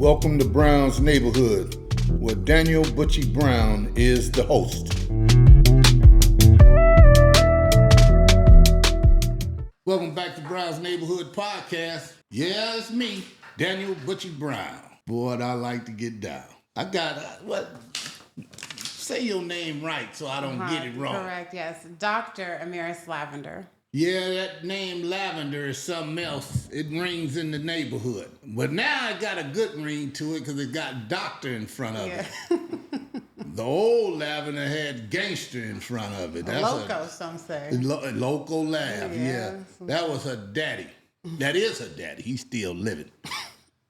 Welcome to Brown's Neighborhood, where Daniel Butchie Brown is the host. Welcome back to Brown's Neighborhood Podcast. Yeah, it's me, Daniel Butchie Brown. Boy, I like to get down. I got, say your name right so I don't get it wrong. Correct, yes. Dr. Amieris Lavender. Yeah, that name Lavender is something else. It rings in the neighborhood. But now it got a good ring to it because it got doctor in front of it. The old Lavender had gangster in front of it. That's Loco, some say. Loco Lav, yeah. That was her daddy. That is her daddy. He's still living.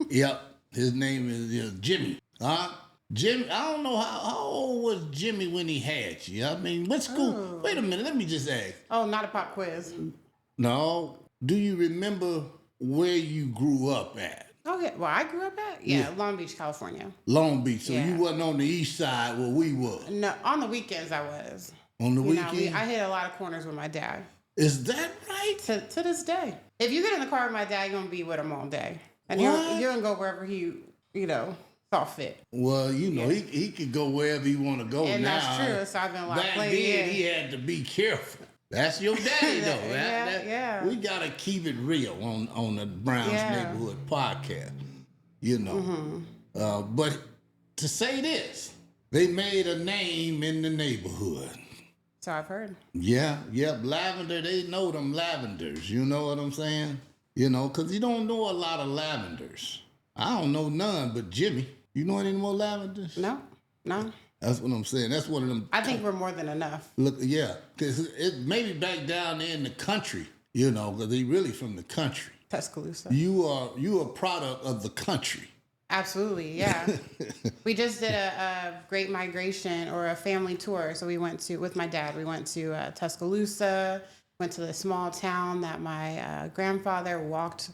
Yep. His name is Jimmy. Jimmy, I don't know how old was Jimmy when he had you? I mean, what school? Oh. Wait a minute, let me just ask. Oh, not a pop quiz. No. Do you remember where you grew up at? Okay, well, I grew up at? Yeah, Long Beach, California. Long Beach, so you wasn't on the east side where we were? No, on the weekends I was. On the weekends? I hit a lot of corners with my dad. Is that right? To this day. If you get in the car with my dad, you're going to be with him all day. And you're going to go wherever he, saw fit. Well, he could go wherever he want to go and now. That's true. So I've been like back then, he had to be careful. That's your daddy, though. Yeah. We got to keep it real on the Brown's Neighborhood Podcast, But to say this, they made a name in the neighborhood. So I've heard. Yeah, Lavender, they know them lavenders. You know what I'm saying? Because you don't know a lot of lavenders. I don't know none but Jimmy. You know any more lavenders? No. That's what I'm saying. That's one of them. I think we're more than enough. Look, yeah, because it maybe back down there in the country, because they really from the country. Tuscaloosa. You are a product of the country. Absolutely, yeah. We just did a great migration or a family tour. So we went with my dad, we went to Tuscaloosa, went to the small town that my grandfather walked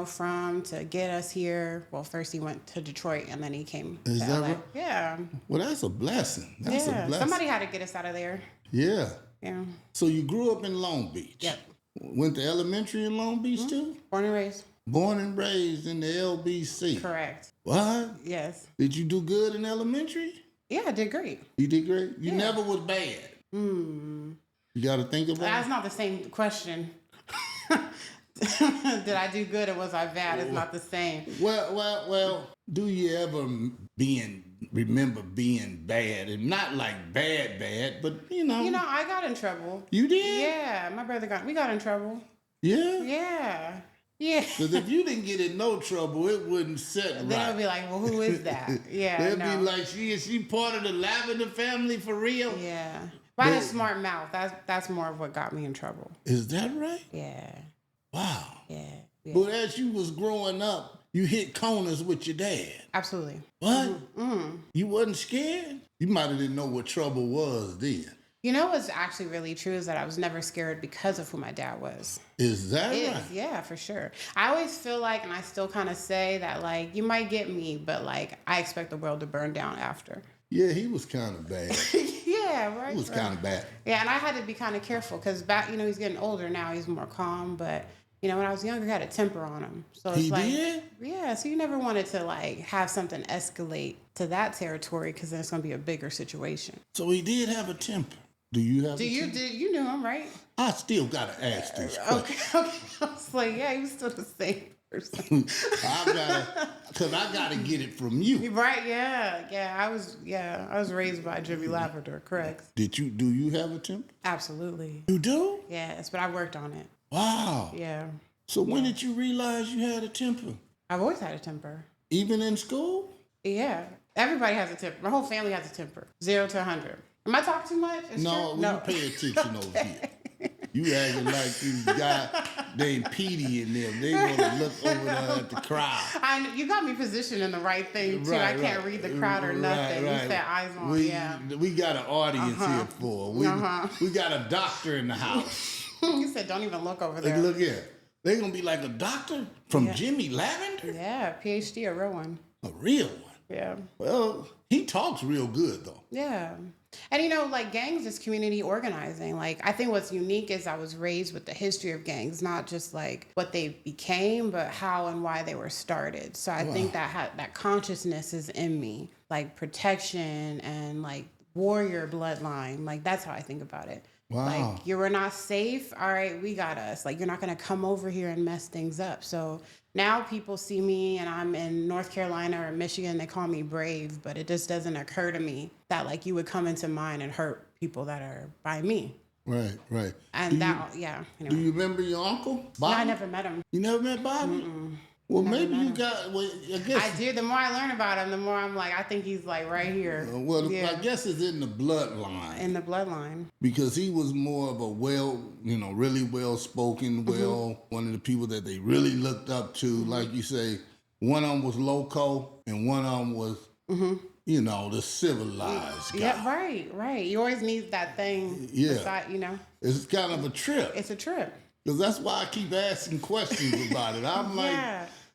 from to get us here. Well, first he went to Detroit and then he came to LA. Right? Yeah. Well, that's a blessing. That's a blessing. Somebody had to get us out of there. Yeah. Yeah. So you grew up in Long Beach? Yep. Went to elementary in Long Beach too? Born and raised. Born and raised in the LBC? Correct. What? Yes. Did you do good in elementary? Yeah, I did great. You did great? You never was bad? You got to think about it? That's not the same question. Did I do good or was I bad? It's not the same. Well. Do you ever remember being bad, and not like bad, but I got in trouble. You did? Yeah, my brother we got in trouble. Yeah. Yeah. Yeah. Because if you didn't get in no trouble, it wouldn't sit right. Then it'll be like, well, who is that? Yeah. They'll be like, she part of the Lavender family for real? Yeah. But I had a smart mouth. That's more of what got me in trouble. Is that right? Yeah. Wow. Yeah. But as you was growing up, you hit corners with your dad. Absolutely. What? Mm-hmm. You wasn't scared? You might have didn't know what trouble was then. What's actually really true is that I was never scared because of who my dad was. Is that right? Yeah, for sure. I always feel like, and I still kind of say that, like, you might get me, but, like, I expect the world to burn down after. Yeah, he was kind of bad. Yeah, right. He was kind of bad. Yeah, and I had to be kind of careful because back, he's getting older now. He's more calm, but... when I was younger, I had a temper on him. So it's did? Yeah, so you never wanted to, like, have something escalate to that territory because then it's going to be a bigger situation. So he did have a temper. Do you have a temper? You knew him, right? I still got to ask this question. Okay. I was like, yeah, he was still the same person. Because I got to get it from you. Right, yeah. I was raised by Jimmy Lavender, correct. Do you have a temper? Absolutely. You do? Yes, but I worked on it. Wow. Yeah. So when did you realize you had a temper? I've always had a temper. Even in school? Yeah. Everybody has a temper. My whole family has a temper. 0 to 100. Am I talking too much? No, you pay attention over here. You acting like you got named Petey in them. They want to look over there at the crowd. You got me positioned in the right thing, too. I can't read the crowd or nothing. You said eyes on, We got an audience here for. We got a doctor in the house. You said don't even look over there. Look here. They're going to be like a doctor from Jimmy Lavender? Yeah, PhD, a real one. A real one? Yeah. Well, he talks real good, though. Yeah. And like gangs is community organizing. Like I think what's unique is I was raised with the history of gangs, not just like what they became, but how and why they were started. So I think that consciousness is in me, like protection and like warrior bloodline. Like that's how I think about it. Wow. Like you were not safe. All right, we got us. Like you're not going to come over here and mess things up. So now people see me and I'm in North Carolina or Michigan. They call me brave, but it just doesn't occur to me that like you would come into mine and hurt people that are by me. Right. And Anyway. Do you remember your uncle, Bobby? No, I never met him. You never met Bobby? Mm-mm. Well, maybe you got. Well, I guess I do. The more I learn about him, the more I'm like, I think he's like right here. I guess it's in the bloodline. In the bloodline. Because he was more of a really well-spoken, one of the people that they really looked up to. Like you say, one of them was loco and one of them was, the civilized guy. Yeah, right. You always need that thing. Yeah. Beside, It's kind of a trip. It's a trip. Because that's why I keep asking questions about it. I'm like,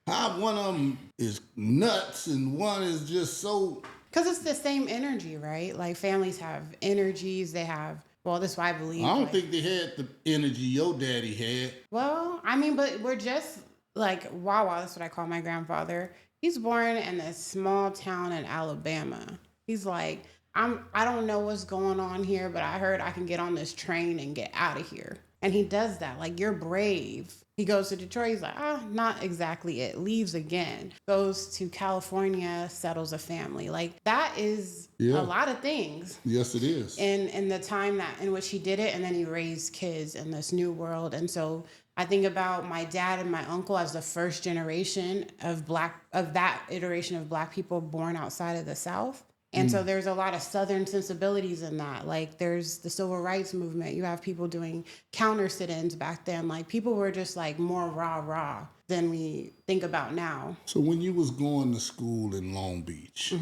how one of them is nuts and one is just so... Because it's the same energy, right? Like families have energies. They have... Well, that's why I believe... I don't think they had the energy your daddy had. Well, I mean, but we're just like Wawa. That's what I call my grandfather. He's born in a small town in Alabama. He's like, I don't know what's going on here, but I heard I can get on this train and get out of here. And he does that. Like, you're brave. He goes to Detroit. He's like, not exactly it. Leaves again. Goes to California, settles a family. Like, that is a lot of things. Yes, it is. In the time in which he did it, and then he raised kids in this new world. And so I think about my dad and my uncle as the first generation of that iteration of Black people born outside of the South. And so there's a lot of Southern sensibilities in that. Like there's the civil rights movement. You have people doing counter sit-ins back then. Like people were just like more rah than we think about now. So when you was going to school in Long Beach,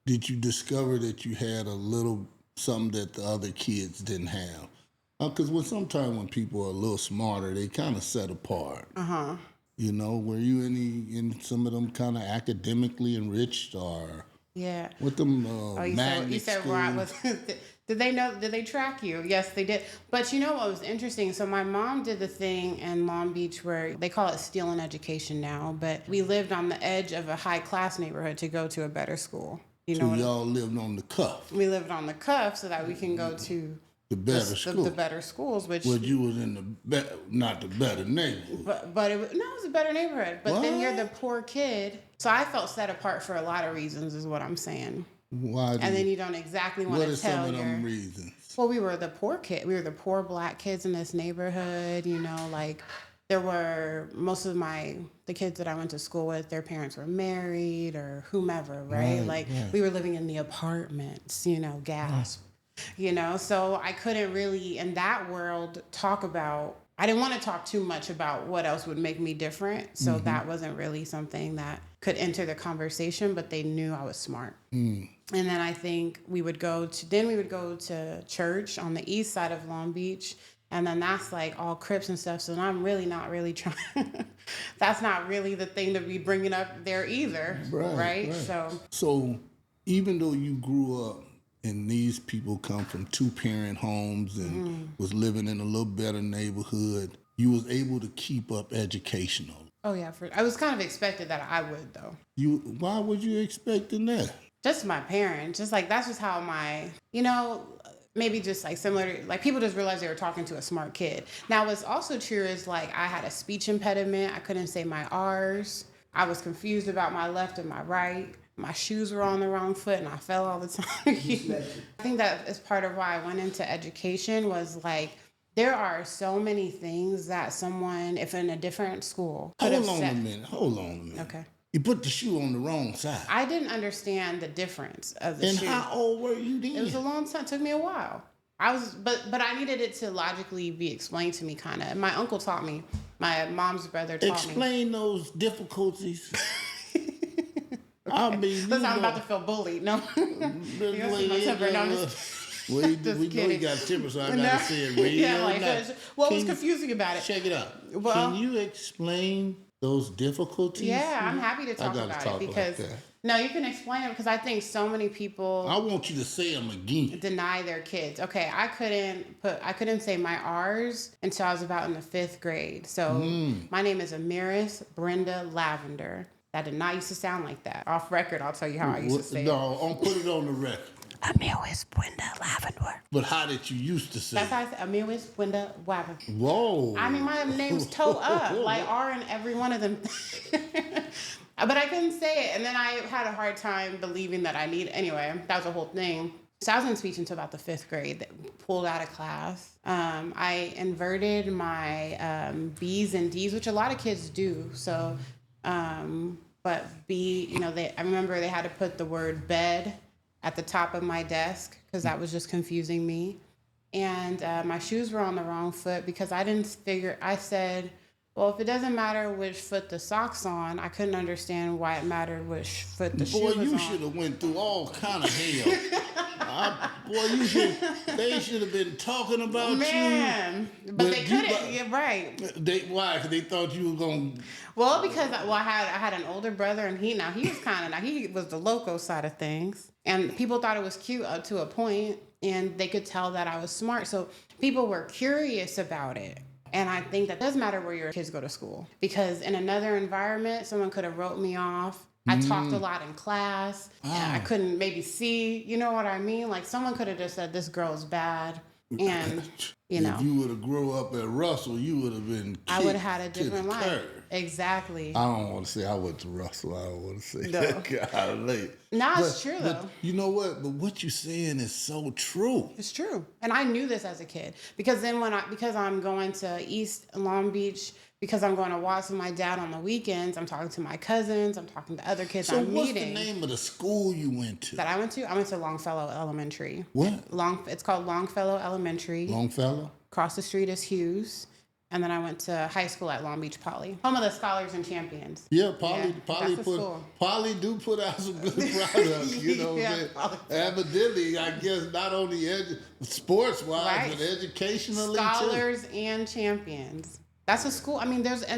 did you discover that you had a little something that the other kids didn't have? Because sometimes when people are a little smarter, they kind of set apart. Uh-huh. Were you in some of them kind of academically enriched or... Yeah. With them you said where I was. Did they track you? Yes, they did. But what was interesting? So my mom did the thing in Long Beach where they call it stealing education now, but we lived on the edge of a high class neighborhood to go to a better school. So y'all lived on the cuff. We lived on the cuff so that we can go to the better schools, which you was in not the better neighborhood. But it was a better neighborhood. But then you're the poor kid. So I felt set apart for a lot of reasons, is what I'm saying. Why? And then you don't exactly want to tell. What are some of them reasons? Well, we were the poor kid. We were the poor Black kids in this neighborhood. Like there were most of the kids that I went to school with. Their parents were married or whomever, right? We were living in the apartments. Gasp. So I couldn't really, in that world, I didn't want to talk too much about what else would make me different. So that wasn't really something that could enter the conversation, but they knew I was smart. And then I think we would go to church on the east side of Long Beach. And then that's like all Crips and stuff. So I'm really not really trying. That's not really the thing to be bringing up there either. Right? So even though you grew up, and these people come from 2-parent homes and was living in a little better neighborhood, you was able to keep up educational. Oh, yeah. I was kind of expected that I would, though. Why would you expecting that? Just my parents. Just like, that's just how maybe just like similar to, like people just realized they were talking to a smart kid. Now, what's also true is like I had a speech impediment. I couldn't say my R's. I was confused about my left and my right. My shoes were on the wrong foot and I fell all the time. I think that is part of why I went into education was like, there are so many things that someone, if in a different school, could have said. Hold on a minute. Okay. You put the shoe on the wrong side. I didn't understand the difference of the shoe. And how old were you then? It was a long time. It took me a while. But I needed it to logically be explained to me, kind of. My uncle taught me. My mom's brother taught me. Explain those difficulties. I mean, listen, I'm about to feel bullied. No. We know you got temper, so I got to say it real. Yeah, what was confusing about it? Check it out. Well, can you explain those difficulties? Yeah, I'm happy to talk about it because no, you can explain it because I think so many people. I want you to say them again. Deny their kids. Okay, I couldn't say my R's until I was about in the 5th grade. So my name is Amieris Lavender. That did not used to sound like that. Off record, I'll tell you how I used to say it. No, I'll put it on the record. Amieris Lavender. But how did you used to say That's how I said Amieris Lavender. Whoa. I mean, my name's toe up, like R in every one of them. But I couldn't say it. And then I had a hard time believing that anyway, that was the whole thing. So I was in speech until about the 5th grade, pulled out of class. I inverted my B's and D's, which a lot of kids do. So, but B, I remember they had to put the word bed at the top of my desk because that was just confusing me. And my shoes were on the wrong foot because I said, well, if it doesn't matter which foot the sock's on, I couldn't understand why it mattered which foot the shoe was on. Boy, you should have went through all kind of hell. They should have been talking about you. But they couldn't. You're right. Why? Because they thought you were going to... Well, because I had an older brother, and he was the loco side of things. And people thought it was cute up to a point, and they could tell that I was smart. So people were curious about it. And I think that does matter where your kids go to school. Because in another environment, someone could have wrote me off. I talked a lot in class. I couldn't maybe see, you know what I mean? Like someone could have just said, this girl's bad. And, If you would have grown up at Russell, you would have been I would have had a different life. Exactly. I don't want to say I went to Russell. I don't want to say that. Golly. No, it's true, though. You know what? But what you're saying is so true. It's true. And I knew this as a kid. Because then because I'm going to East Long Beach, because I'm going to watch with my dad on the weekends, I'm talking to my cousins, I'm talking to other kids I'm meeting. So what's the name of the school you went to? That I went to? I went to Longfellow Elementary. What? It's called Longfellow Elementary. Longfellow? Across the street is Hughes. And then I went to high school at Long Beach Poly. Home of the Scholars and Champions. Yeah, Poly do put out some good products, you know what I'm saying? Evidently, I guess not only sports-wise, but educationally Scholars and Champions. That's a school. I mean, sit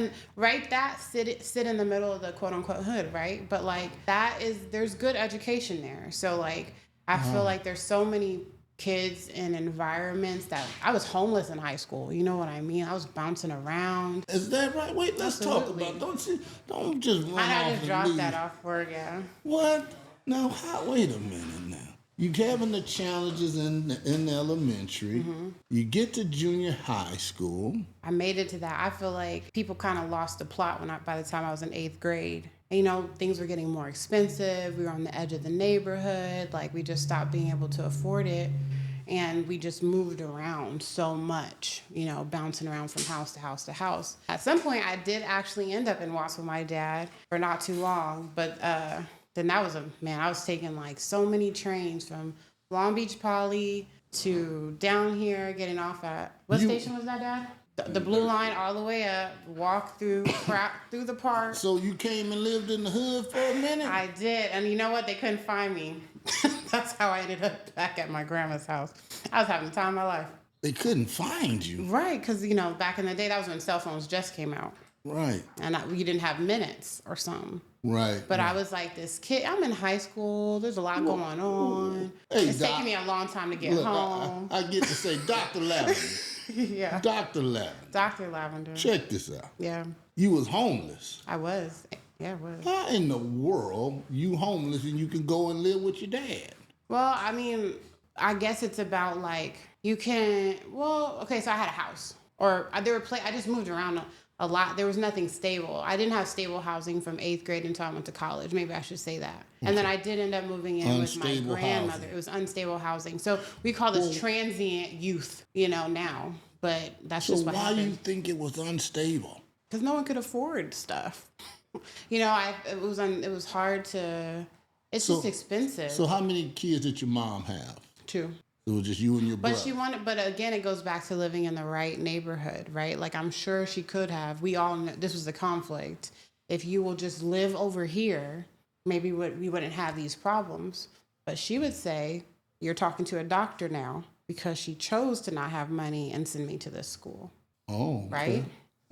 in the middle of the quote unquote hood, right? But like there's good education there. So like, I feel like there's so many kids in environments that I was homeless in high school. You know what I mean? I was bouncing around. Is that right? Wait, let's talk about. Don't just run off. I just dropped that off word, yeah. What? Now, wait a minute now. You having the challenges in elementary. Mm-hmm. You get to junior high school. I made it to that. I feel like people kind of lost the plot by the time I was in 8th grade. And, things were getting more expensive. We were on the edge of the neighborhood. Like, we just stopped being able to afford it. And we just moved around so much, bouncing around from house to house to house. At some point, I did actually end up in Watts with my dad for not too long. But then I was taking like so many trains from Long Beach Poly to down here, getting off at, what station was that, Dad? The blue line all the way up, walk through the park. So you came and lived in the hood for a minute? I did. And you know what? They couldn't find me. That's how I ended up back at my grandma's house. I was having the time of my life. They couldn't find you? Right, because, back in the day, that was when cell phones just came out. Right. And you didn't have minutes or something. Right. But I was like this kid. I'm in high school. There's a lot going on. It's taking me a long time to get home. I get to say Dr. Lavender. Yeah. Dr. Lavender. Dr. Lavender. Check this out. Yeah. You was homeless. I was. Yeah, I was. How in the world you homeless and you can go and live with your dad? Well, I mean, I guess it's about like you can. Well, okay. So I had a house, or I just moved around a lot. There was nothing stable. I didn't have stable housing from 8th grade until I went to college. Maybe I should say that. Okay. And then I did end up moving in with my grandmother. Housing. It was unstable housing. So we call this transient youth, now. But that's just what happened. So why do you think it was unstable? Because no one could afford stuff. It was hard to. It's just expensive. So how many kids did your mom have? 2. It was just you and your brother. But again, it goes back to living in the right neighborhood, right? Like I'm sure she could have. We all know this was the conflict. If you will just live over here, maybe we wouldn't have these problems. But she would say, you're talking to a doctor now because she chose to not have money and send me to this school. Oh, okay. Right?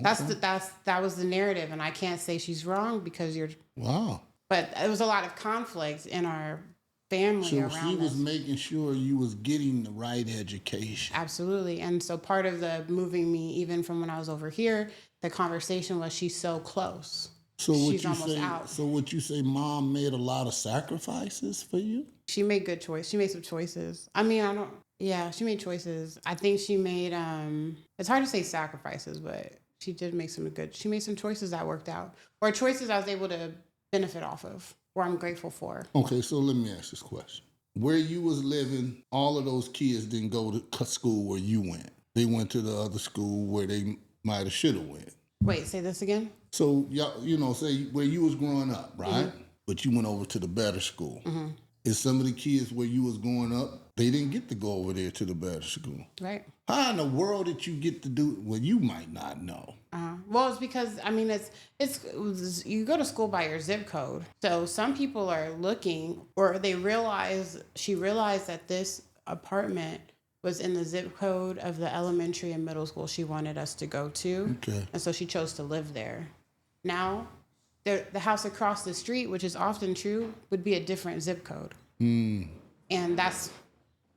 That was the narrative, and I can't say she's wrong because you're. Wow. But there was a lot of conflict in our family around So she was making sure you was getting the right education. Absolutely. And so part of the moving me, even from when I was over here, the conversation was she's so close. So she's almost out. So would you say mom made a lot of sacrifices for you? She made good choices. She made some choices. I mean, she made choices. I think she made, it's hard to say sacrifices, but she made some choices that worked out, or choices I was able to benefit off of, or I'm grateful for. Okay, so let me ask this question. Where you was living, all of those kids didn't go to school where you went. They went to the other school where they might have, should have went. Wait, say this again? So, say where you was growing up, right? Mm-hmm. But you went over to the better school. Mm-hmm. Is some of the kids where you was growing up, they didn't get to go over there to the better school. Right. How in the world did you get to do it? Well, you might not know. Well, it's because, I mean, it's you go to school by your zip code. So some people are looking, or she realized that this apartment was in the zip code of the elementary and middle school she wanted us to go to. Okay. And so she chose to live there. Now, the house across the street, which is often true, would be a different zip code. And that's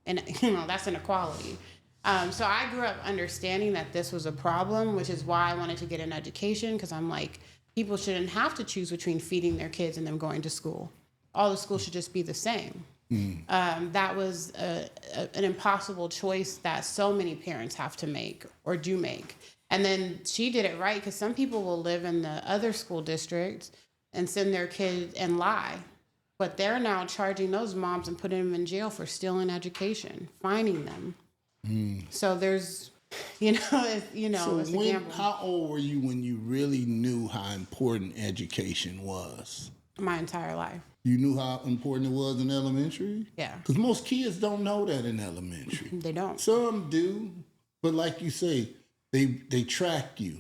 inequality. So I grew up understanding that this was a problem, which is why I wanted to get an education, because I'm like, people shouldn't have to choose between feeding their kids and them going to school. All the schools should just be the same. That was an impossible choice that so many parents have to make or do make. And then she did it right, because some people will live in the other school districts and send their kids and lie. But they're now charging those moms and putting them in jail for stealing education, fining them. So there's, it's a gamble. How old were you when you really knew how important education was? My entire life. You knew how important it was in elementary? Yeah. Because most kids don't know that in elementary. They don't. Some do, but like you say, they track you,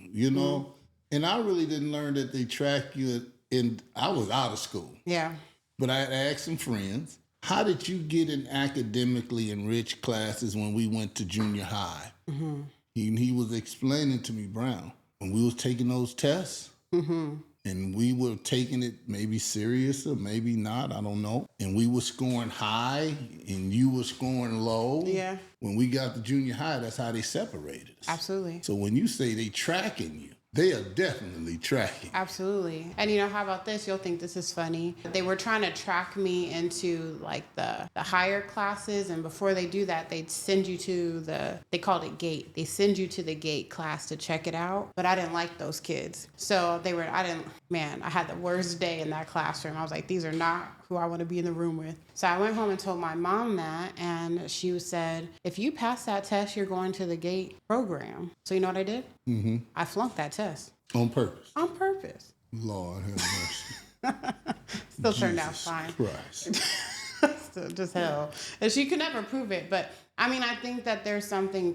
And I really didn't learn that they track you, and I was out of school. Yeah. But I had asked some friends, how did you get in academically enriched classes when we went to junior high? Mm-hmm. He was explaining to me, Brown, when we was taking those tests, and we were taking it maybe serious or maybe not, I don't know. And we were scoring high and you were scoring low. Yeah. When we got to junior high, that's how they separated us. Absolutely. So when you say they tracking you, they are definitely tracking. Absolutely. And how about this? You'll think this is funny. They were trying to track me into like the higher classes. And before they do that, they'd send you to they called it GATE. They send you to the GATE class to check it out. But I didn't like those kids. So I had the worst day in that classroom. I was like, these are not who I want to be in the room with. So I went home and told my mom that, and she said, if you pass that test, you're going to the GATE program. So you know what I did? Mm-hmm. I flunked that test. On purpose? On purpose. Lord have mercy. Still turned out fine. Christ. Still just hell. And she could never prove it. But I think that there's something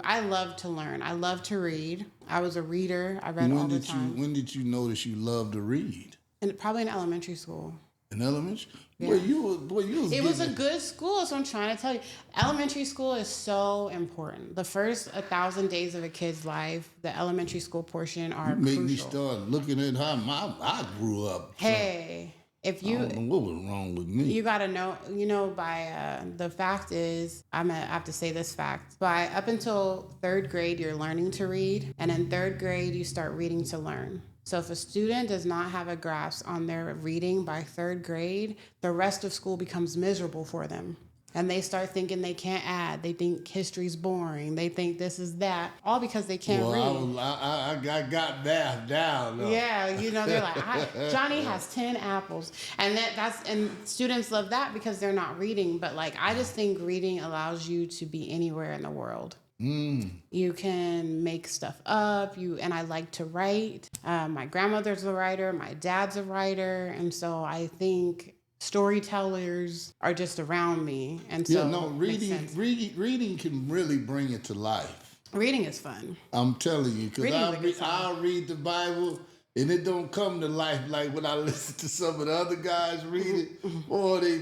I love to learn. I love to read. I was a reader. I read all the time. When did you notice you loved to read? Probably in elementary school. In elementary? Yeah. It was a good school, so I'm trying to tell you. Elementary school is so important. The first 1,000 days of a kid's life, the elementary school portion are crucial. Make me start looking at how I grew up. Hey, if you... I don't know what was wrong with me. You got to know, the fact is, I have to say this fact. Up until 3rd grade, you're learning to read. And in 3rd grade, you start reading to learn. So if a student does not have a grasp on their reading by 3rd grade, the rest of school becomes miserable for them. And they start thinking they can't add. They think history's boring. They think this is that. All because they can't read. I got that down. Though. Yeah, they're like, Johnny has 10 apples. And and students love that because they're not reading. But I just think reading allows you to be anywhere in the world. You can make stuff up. And I like to write. My grandmother's a writer. My dad's a writer. And so I think storytellers are just around me. And so reading can really bring it to life. Reading is fun. I'm telling you, because I'll read the Bible and it don't come to life like when I listen to some of the other guys read it, or they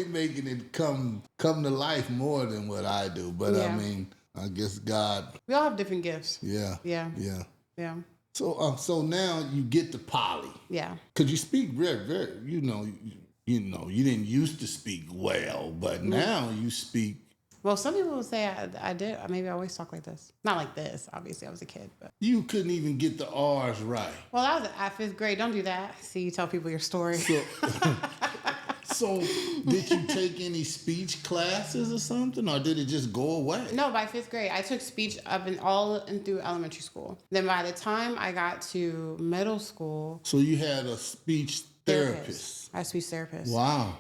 making it come to life more than what I do. But I guess God. We all have different gifts. Yeah. Yeah. Yeah. Yeah. So now you get the poly. Yeah. Cause you speak very, you you didn't used to speak well, but now you speak. Well, some people will say I did. Maybe I always talk like this. Not like this. Obviously, I was a kid, but You couldn't even get the R's right. well, I was at 5th grade. Don't do that. See, you tell people your story. So did you take any speech classes or something, or did it just go away? No, by 5th grade, I took speech up and through elementary school. Then by the time I got to middle school, So you had a speech therapist. I had a speech therapist. Wow.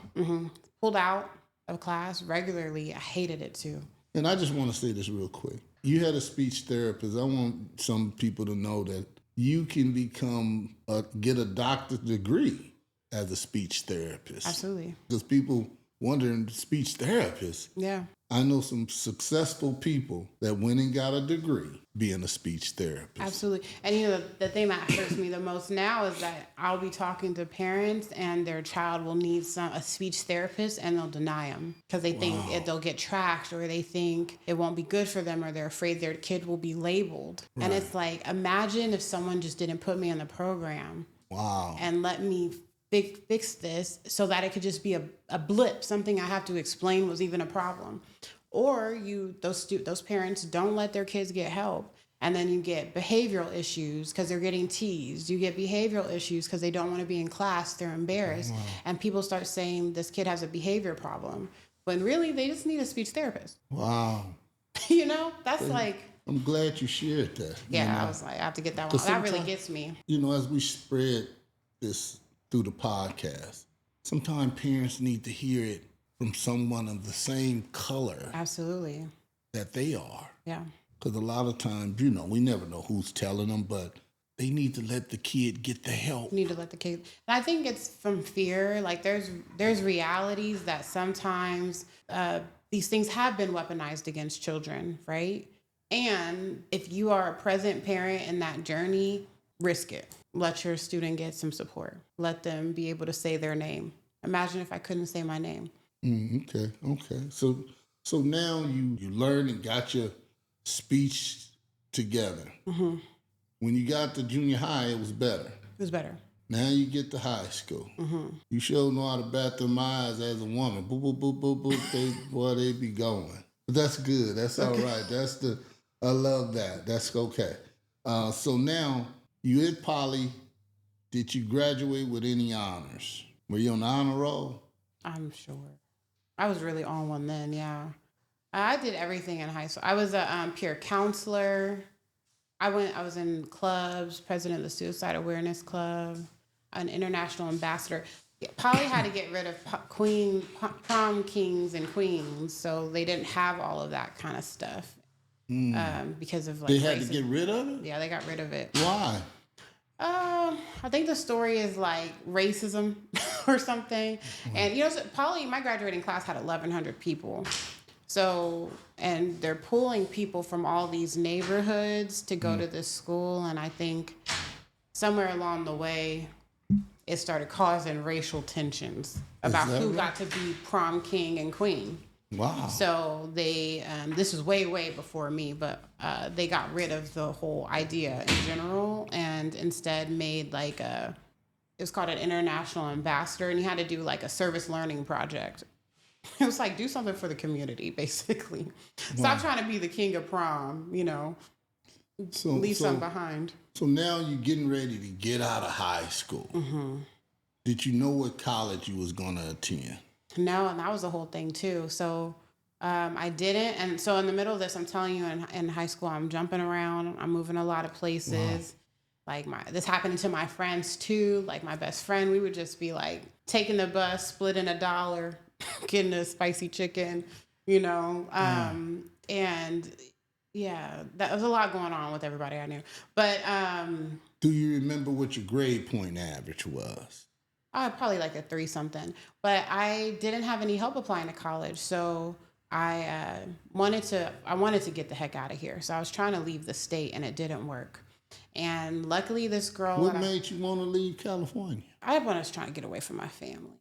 Pulled out of class regularly. I hated it too. And I just want to say this real quick. You had a speech therapist. I want some people to know that you can get a doctor's degree as a speech therapist. Absolutely. Because people wondering, speech therapist. Yeah. I know some successful people that went and got a degree being a speech therapist. Absolutely. And the thing that hurts me the most now is that I'll be talking to parents and their child will need a speech therapist and they'll deny them because they think they'll get trashed or they think it won't be good for them or they're afraid their kid will be labeled. Right. And it's like, imagine if someone just didn't put me in the program. Wow. And let me fix this so that it could just be a blip, something I have to explain was even a problem. Or those parents don't let their kids get help. And then you get behavioral issues because they're getting teased. You get behavioral issues because they don't want to be in class. They're embarrassed. Wow. And people start saying this kid has a behavior problem. When really they just need a speech therapist. Wow. That's like... I'm glad you shared that. Yeah, I was like, I have to get that one. That really gets me. As we spread this through the podcast, sometimes parents need to hear it from someone of the same color. Absolutely. That they are. Yeah. Because a lot of times, we never know who's telling them, but they need to let the kid get the help. Need to let the kid. And I think it's from fear. Like there's realities that sometimes these things have been weaponized against children, right? And if you are a present parent in that journey, risk it. Let your student get some support. Let them be able to say their name. Imagine if I couldn't say my name. Okay. So now you learned and got your speech together. Mm-hmm. When you got to junior high, it was better. It was better. Now you get to high school. Mm-hmm. You sure know how to bat them eyes as a woman. Boop, boop, boop, boop, boop. They be going. But that's good. That's all right. I love that. That's okay. So now you at Poly. Did you graduate with any honors? Were you on the honor roll? I'm sure. I was really on one then, yeah. I did everything in high school. I was a peer counselor. I was in clubs, president of the Suicide Awareness Club, an international ambassador. Poly had to get rid of prom kings and queens, so they didn't have all of that kind of stuff because of they had racism. To get rid of it? Yeah, they got rid of it. Why? I think the story is like racism or something. Mm-hmm. And Poly, my graduating class had 1,100 people. So, and they're pulling people from all these neighborhoods to go to this school. And I think somewhere along the way, it started causing racial tensions about who got to be prom king and queen. Wow. So they, this was way, way before me, but they got rid of the whole idea in general and instead made it was called an international ambassador, and you had to do like a service learning project. It was like, do something for the community, basically. Stop trying to be the king of prom, leave something behind. So now you're getting ready to get out of high school. Mm-hmm. Did you know what college you was going to attend? No, and that was the whole thing too. So I didn't. And so in the middle of this, I'm telling you, in high school, I'm jumping around. I'm moving a lot of places. Wow. Like this happened to my friends too. Like my best friend, we would just be like taking the bus, splitting $1, getting a spicy chicken, and yeah, that was a lot going on with everybody I knew. But do you remember what your grade point average was? Probably like a 3-something, but I didn't have any help applying to college. So I wanted to get the heck out of here. So I was trying to leave the state and it didn't work. And luckily this girl... What made you want to leave California? I was trying to get away from my family.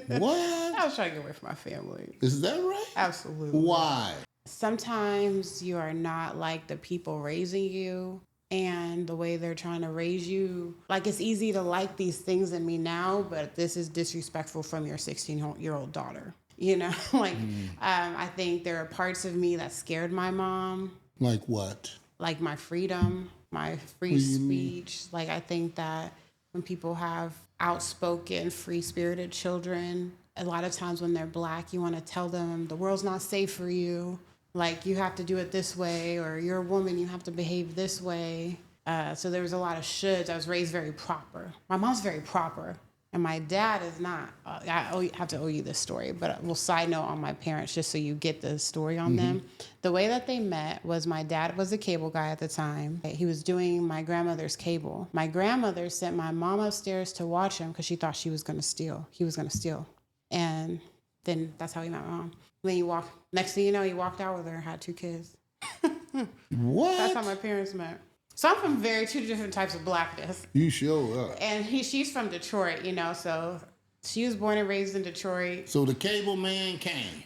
What? I was trying to get away from my family. Is that right? Absolutely. Why? Sometimes you are not like the people raising you. and the way they're trying to raise you. Like, it's easy to like these things in me now, but this is disrespectful from your 16-year-old daughter. You know, like, I think there are parts of me that scared my mom. Like what? Like my freedom, my free speech. Like, I think that when people have outspoken, free-spirited children, a lot of times when they're Black, you want to tell them the world's not safe for you. Like, you have to do it this way, or you're a woman, you have to behave this way. So there was a lot of shoulds. I was raised very proper. My mom's very proper, and my dad is not. I have to owe you this story, but we'll side note on my parents just so you get the story on them. The way that they met was my dad was a cable guy at the time. He was doing my grandmother's cable. My grandmother sent my mom upstairs to watch him because she thought she was going to steal. He was going to steal. And then that's how he met my mom. Then next thing you know, he walked out with her and had 2 kids. What? That's how my parents met. So I'm from two different types of Blackness. You sure are. And she's from Detroit, so she was born and raised in Detroit. So the cable man came.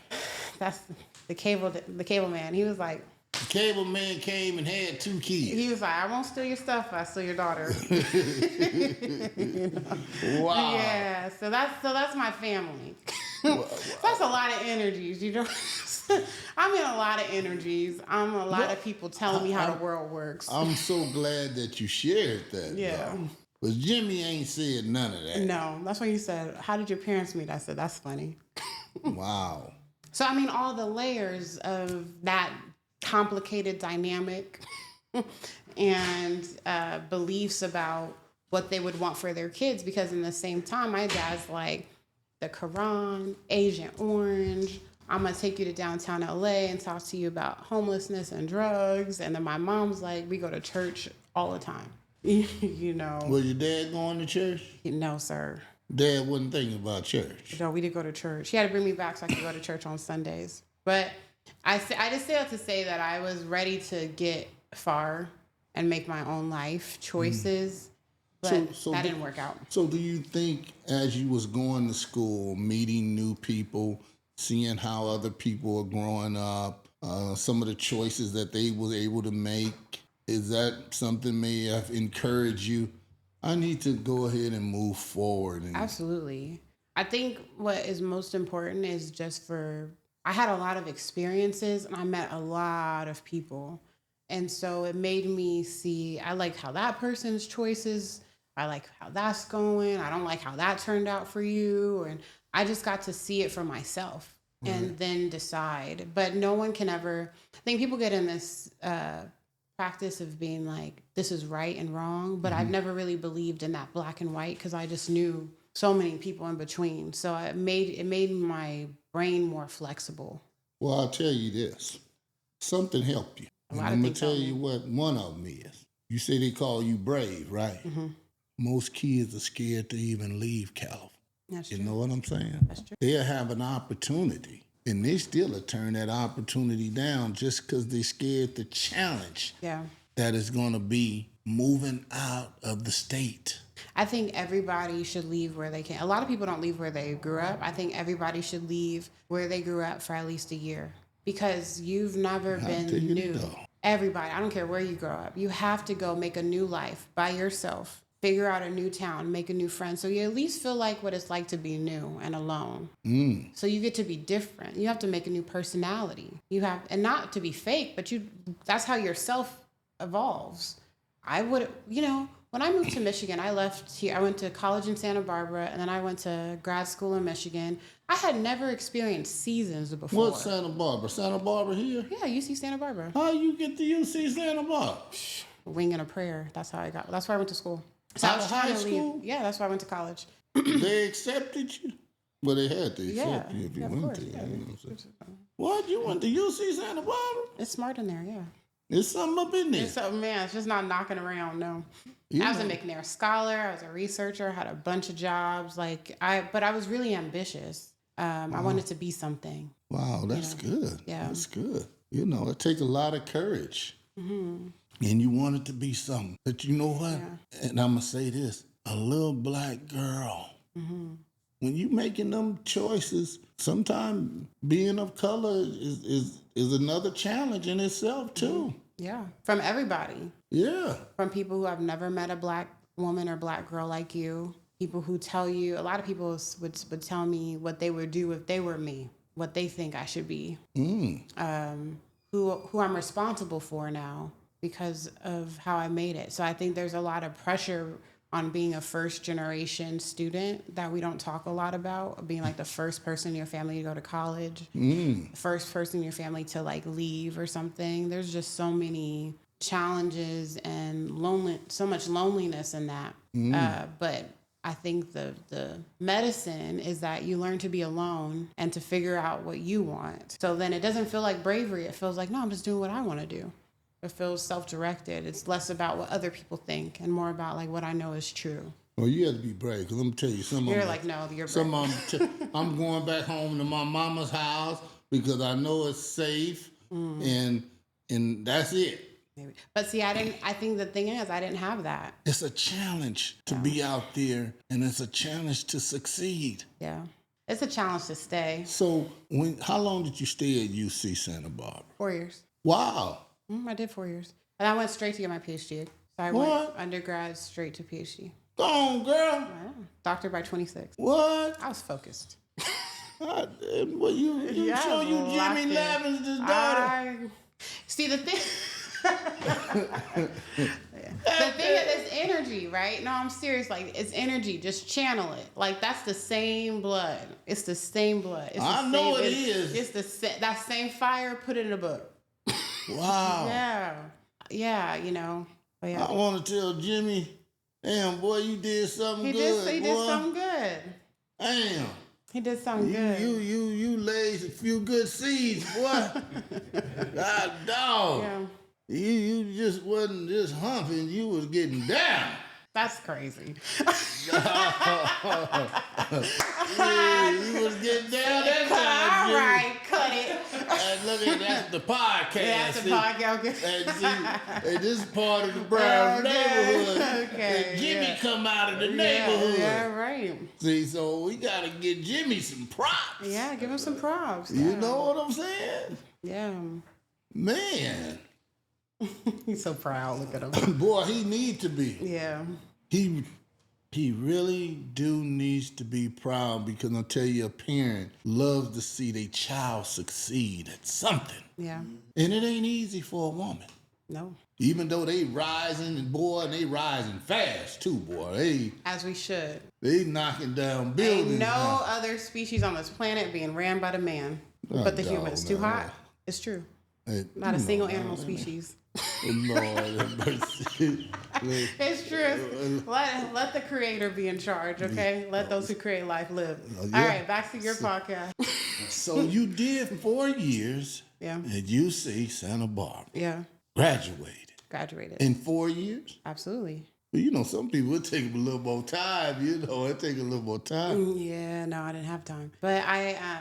That's the cable man. He was like, the cable man came and had 2 kids. He was like, I won't steal your stuff, I steal your daughter. Wow. Yeah, so that's my family. That's a lot of energies, I'm in a lot of energies. I'm a lot of people telling me how the world works. I'm so glad that you shared that. Yeah. But Jimmy ain't said none of that. No, that's when you said, how did your parents meet? I said, that's funny. Wow. So, I mean, all the layers of that complicated dynamic and beliefs about what they would want for their kids, because in the same time, my dad's like, the Quran, Agent Orange, I'm going to take you to downtown LA and talk to you about homelessness and drugs. And then my mom's like, we go to church all the time. Was your dad going to church? No, sir. Dad wasn't thinking about church. No, we did go to church. He had to bring me back so I could go to church on Sundays. But I just say that to say that I was ready to get far and make my own life choices. But that didn't work out. So do you think as you was going to school, meeting new people, seeing how other people are growing up, some of the choices that they were able to make, is that something may have encouraged you? I need to go ahead and move forward. Absolutely. I think what is most important is I had a lot of experiences and I met a lot of people. And so it made me see, I like how that person's choices, I like how that's going. I don't like how that turned out for you. And I just got to see it for myself and then decide. But no one can ever, I think people get in this practice of being like, this is right and wrong. But I've never really believed in that black and white because I just knew so many people in between. So it made my brain more flexible. Well, I'll tell you this. Something helped you. And I'm going to tell you what one of them is. You say they call you brave, right? Mm-hmm. Most kids are scared to even leave California. That's true. You know what I'm saying? That's true. They'll have an opportunity, and they still will turn that opportunity down just because they're scared the challenge that is going to be moving out of the state. I think everybody should leave where they can. A lot of people don't leave where they grew up. I think everybody should leave where they grew up for at least a year because you've never been new. Everybody, I don't care where you grow up. You have to go make a new life by yourself. Figure out a new town, make a new friend. So you at least feel like what it's like to be new and alone. So you get to be different. You have to make a new personality. And not to be fake, but that's how yourself evolves. I would, when I moved to Michigan, I left here. I went to college in Santa Barbara, and then I went to grad school in Michigan. I had never experienced seasons before. What's Santa Barbara? Santa Barbara here? Yeah, UC Santa Barbara. How you get to UC Santa Barbara? Wing and a prayer. That's how I got. That's where I went to school. So I was trying to leave. Yeah, that's why I went to college. They accepted you? Well, they had to accept you if you went to. What? You went to UC Santa Barbara? It's smart in there, yeah. There's something up in there. It's something, man. It's just not knocking around, no. I was a McNair scholar. I was a researcher. Had a bunch of jobs. But I was really ambitious. I wanted to be something. Wow, that's good. Yeah. That's good. It takes a lot of courage. Mm-hmm. And you want it to be something. But you know what? Yeah. And I'm going to say this. A little black girl. Mm-hmm. When you making them choices, sometimes being of color is another challenge in itself, too. Yeah. From everybody. Yeah. From people who have never met a black woman or black girl like you. People who tell you, a lot of people would tell me what they would do if they were me, what they think I should be, who I'm responsible for now because of how I made it. So I think there's a lot of pressure on being a first generation student that we don't talk a lot about, being like the first person in your family to go to college, the first person in your family to like leave or something. There's just so many challenges and so much loneliness in that. But I think the medicine is that you learn to be alone and to figure out what you want. So then it doesn't feel like bravery. It feels like, no, I'm just doing what I want to do. It feels self-directed. It's less about what other people think and more about like what I know is true. Well, you have to be brave, because let me tell you, You're like, no, you're brave. Some of them, I'm going back home to my mama's house because I know it's safe, and that's it. Maybe. But see, I think the thing is, I didn't have that. It's a challenge to be out there, and it's a challenge to succeed. Yeah. It's a challenge to stay. So, how long did you stay at UC Santa Barbara? 4 years. Wow. I did 4 years. And I went straight to get my PhD. So I went undergrad straight to PhD. Go on, girl. Doctor by 26. What? I was focused. Well, you show you Jimmy Lavender's daughter. See, the thing... The thing is, it's energy, right? No, I'm serious. Like, it's energy. Just channel it. Like, that's the same blood. It's the same blood. I know it is. It's that same fire. Put it in a book. Wow. Yeah. You know. But yeah. I want to tell Jimmy, damn boy, you did something good. He did something good. Damn. He did something good. You laid a few good seeds, boy. God dog. Yeah. You just wasn't just humping, you was getting down. That's crazy. You was getting down that time. All right, cut it. Look at that's the podcast. Yeah, that's the podcast. And this is part of the Brown neighborhood. Okay. And Jimmy come out of the neighborhood. Yeah, right. See, so we gotta give Jimmy some props. Yeah, give him some props. You know what I'm saying? Yeah. Man. He's so proud. Look at him. Boy, he needs to be. Yeah. He really do needs to be proud, because I'll tell you, a parent loves to see their child succeed at something. Yeah. And it ain't easy for a woman. No. Even though they rising, and they rising fast too, boy. As we should. They knocking down buildings. Ain't no now. other species on this planet being ran by the man. But the human. It's too hot. It's true. Not a single animal species. Lord have mercy. It's true. Let the creator be in charge, okay? Let those who create life live. Yeah. All right, back to your podcast. So you did 4 years Yeah. at UC Santa Barbara. Yeah. Graduated. In 4 years? Absolutely. Well, you know, some people, it take a little more time. You know, it take a little more time. Yeah, no, I didn't have time. But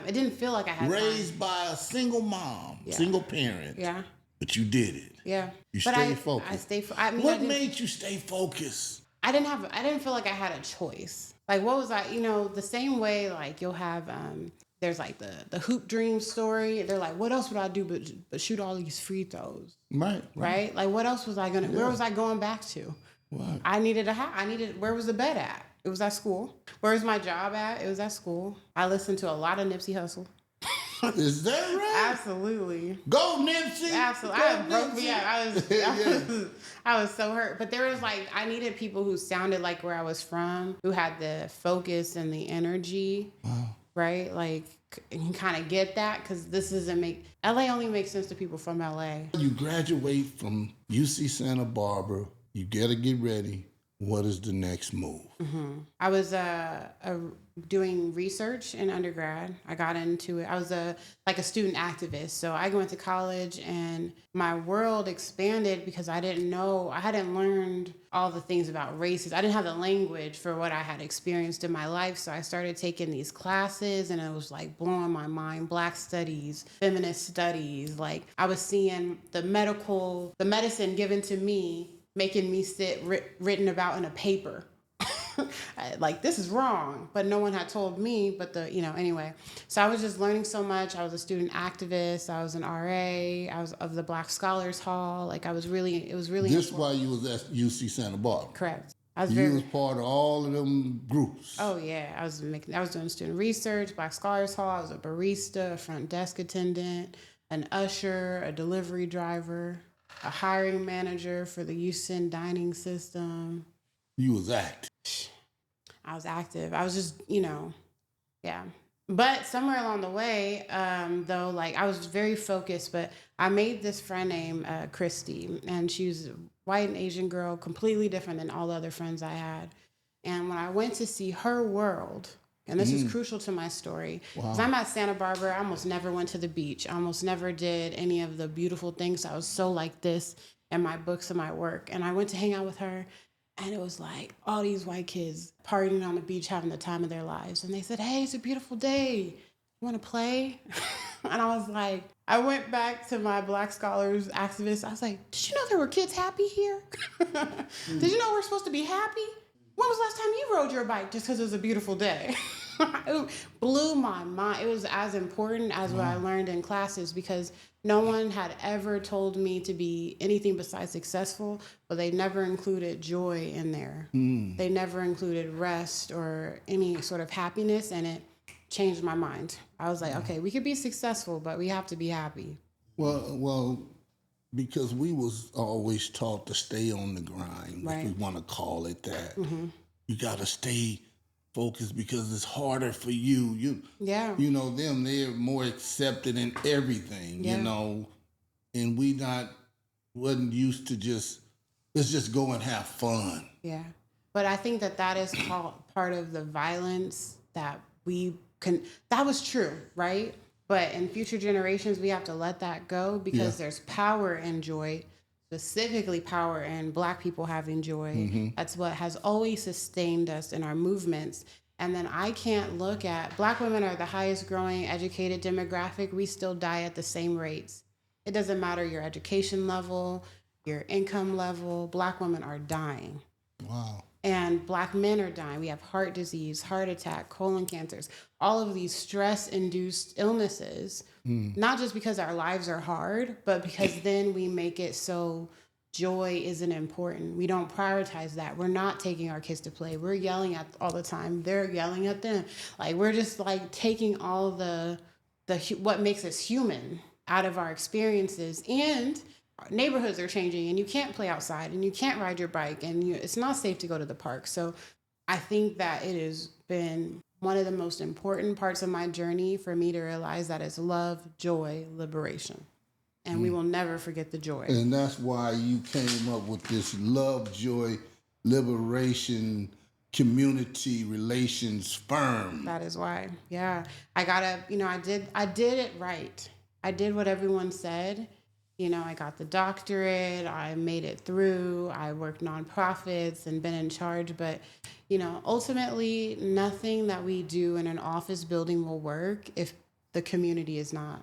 it didn't feel like I had Raised time. by a single mom, single parent. Yeah. But you did it. Yeah. You stayed focused. I stayed What made you stay focused? I didn't feel like I had a choice. Like, what was the same way, like, you'll have, there's like the hoop dream story. They're like, what else would I do but shoot all these free throws? Right? Like, what else was I going to, where was I going back to? Right. I needed where was the bed at? It was at school. Where was my job at? It was at school. I listened to a lot of Nipsey Hussle. Is that right? Absolutely. Go Nipsey. Absolutely. I was so hurt. But there was I needed people who sounded like where I was from, who had the focus and the energy. Wow. Right? Like, you kind of get that, because LA only makes sense to people from LA. You graduate from UC Santa Barbara. You got to get ready. What is the next move? Mm-hmm. I was doing research in undergrad. I got into it. I was a student activist. So I went to college, and my world expanded because I hadn't learned all the things about races. I didn't have the language for what I had experienced in my life. So I started taking these classes, and it was blowing my mind. Black studies, feminist studies. I was seeing the medicine given to me, making me sit written about in a paper. like, this is wrong, but no one had told me, but anyway. So I was just learning so much. I was a student activist. I was an RA. I was of the Black Scholars Hall. Like, it was really This why you was at UC Santa Barbara. correct. You was part of all of them groups. Oh yeah, I was doing student research, Black Scholars Hall. I was a barista, a front desk attendant, an usher, a delivery driver, a hiring manager for the USIN dining system. You was active. I was active. I was just, yeah. But somewhere along the way, though, like, I was very focused, but I made this friend named Christy, and she was a white and Asian girl, completely different than all the other friends I had. And when I went to see her world, and this is crucial to my story, because I'm at Santa Barbara, I almost never went to the beach. I almost never did any of the beautiful things. I was so like this in my books and my work. And I went to hang out with her, and it was like all these white kids partying on the beach, having the time of their lives. And they said, hey, it's a beautiful day. You want to play? And I was like, I went back to my Black Scholars activist. I was like, did you know there were kids happy here? Did you know we're supposed to be happy? When was the last time you rode your bike just because it was a beautiful day? It blew my mind. It was as important as what I learned in classes, because no one had ever told me to be anything besides successful, but they never included joy in there. They never included rest or any sort of happiness, and it changed my mind. I was like, okay, we could be successful, but we have to be happy. Well, because we was always taught to stay on the grind, if we want to call it that. You got to stay focused because it's harder for you. You know them, they're more accepted in everything, and we wasn't used to let's just go and have fun. Yeah. But I think that is part of the violence that that was true, right? But in future generations, we have to let that go, because there's power in joy, specifically power in Black people having joy. That's what has always sustained us in our movements. And then I can't look at Black women are the highest growing educated demographic. We still die at the same rates. It doesn't matter your education level, your income level. Black women are dying. Wow. And Black men are dying. We have heart disease, heart attack, colon cancers, all of these stress-induced illnesses, not just because our lives are hard, but because then we make it so joy isn't important. We don't prioritize that. We're not taking our kids to play. We're yelling at all the time. They're yelling at them. Like, we're just like taking all the what makes us human out of our experiences. And neighborhoods are changing, and you can't play outside, and you can't ride your bike, and it's not safe to go to the park. So I think that it has been one of the most important parts of my journey for me to realize that it's love, joy, liberation. And we will never forget the joy. And that's why you came up with this love, joy, liberation, community relations firm. That is why. Yeah. I did it right. I did what everyone said. I got the doctorate, I made it through, I worked nonprofits and been in charge, but, ultimately nothing that we do in an office building will work if the community is not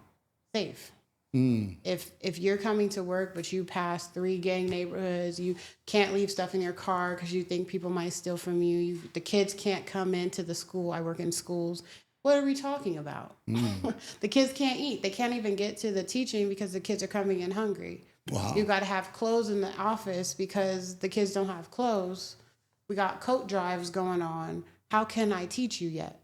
safe. If you're coming to work, but you pass 3 gang neighborhoods, you can't leave stuff in your car because you think people might steal from you, the kids can't come into the school, I work in schools. What are we talking about? The kids can't eat. They can't even get to the teaching because the kids are coming in hungry. Wow. You got to have clothes in the office because the kids don't have clothes. We got coat drives going on. How can I teach you yet?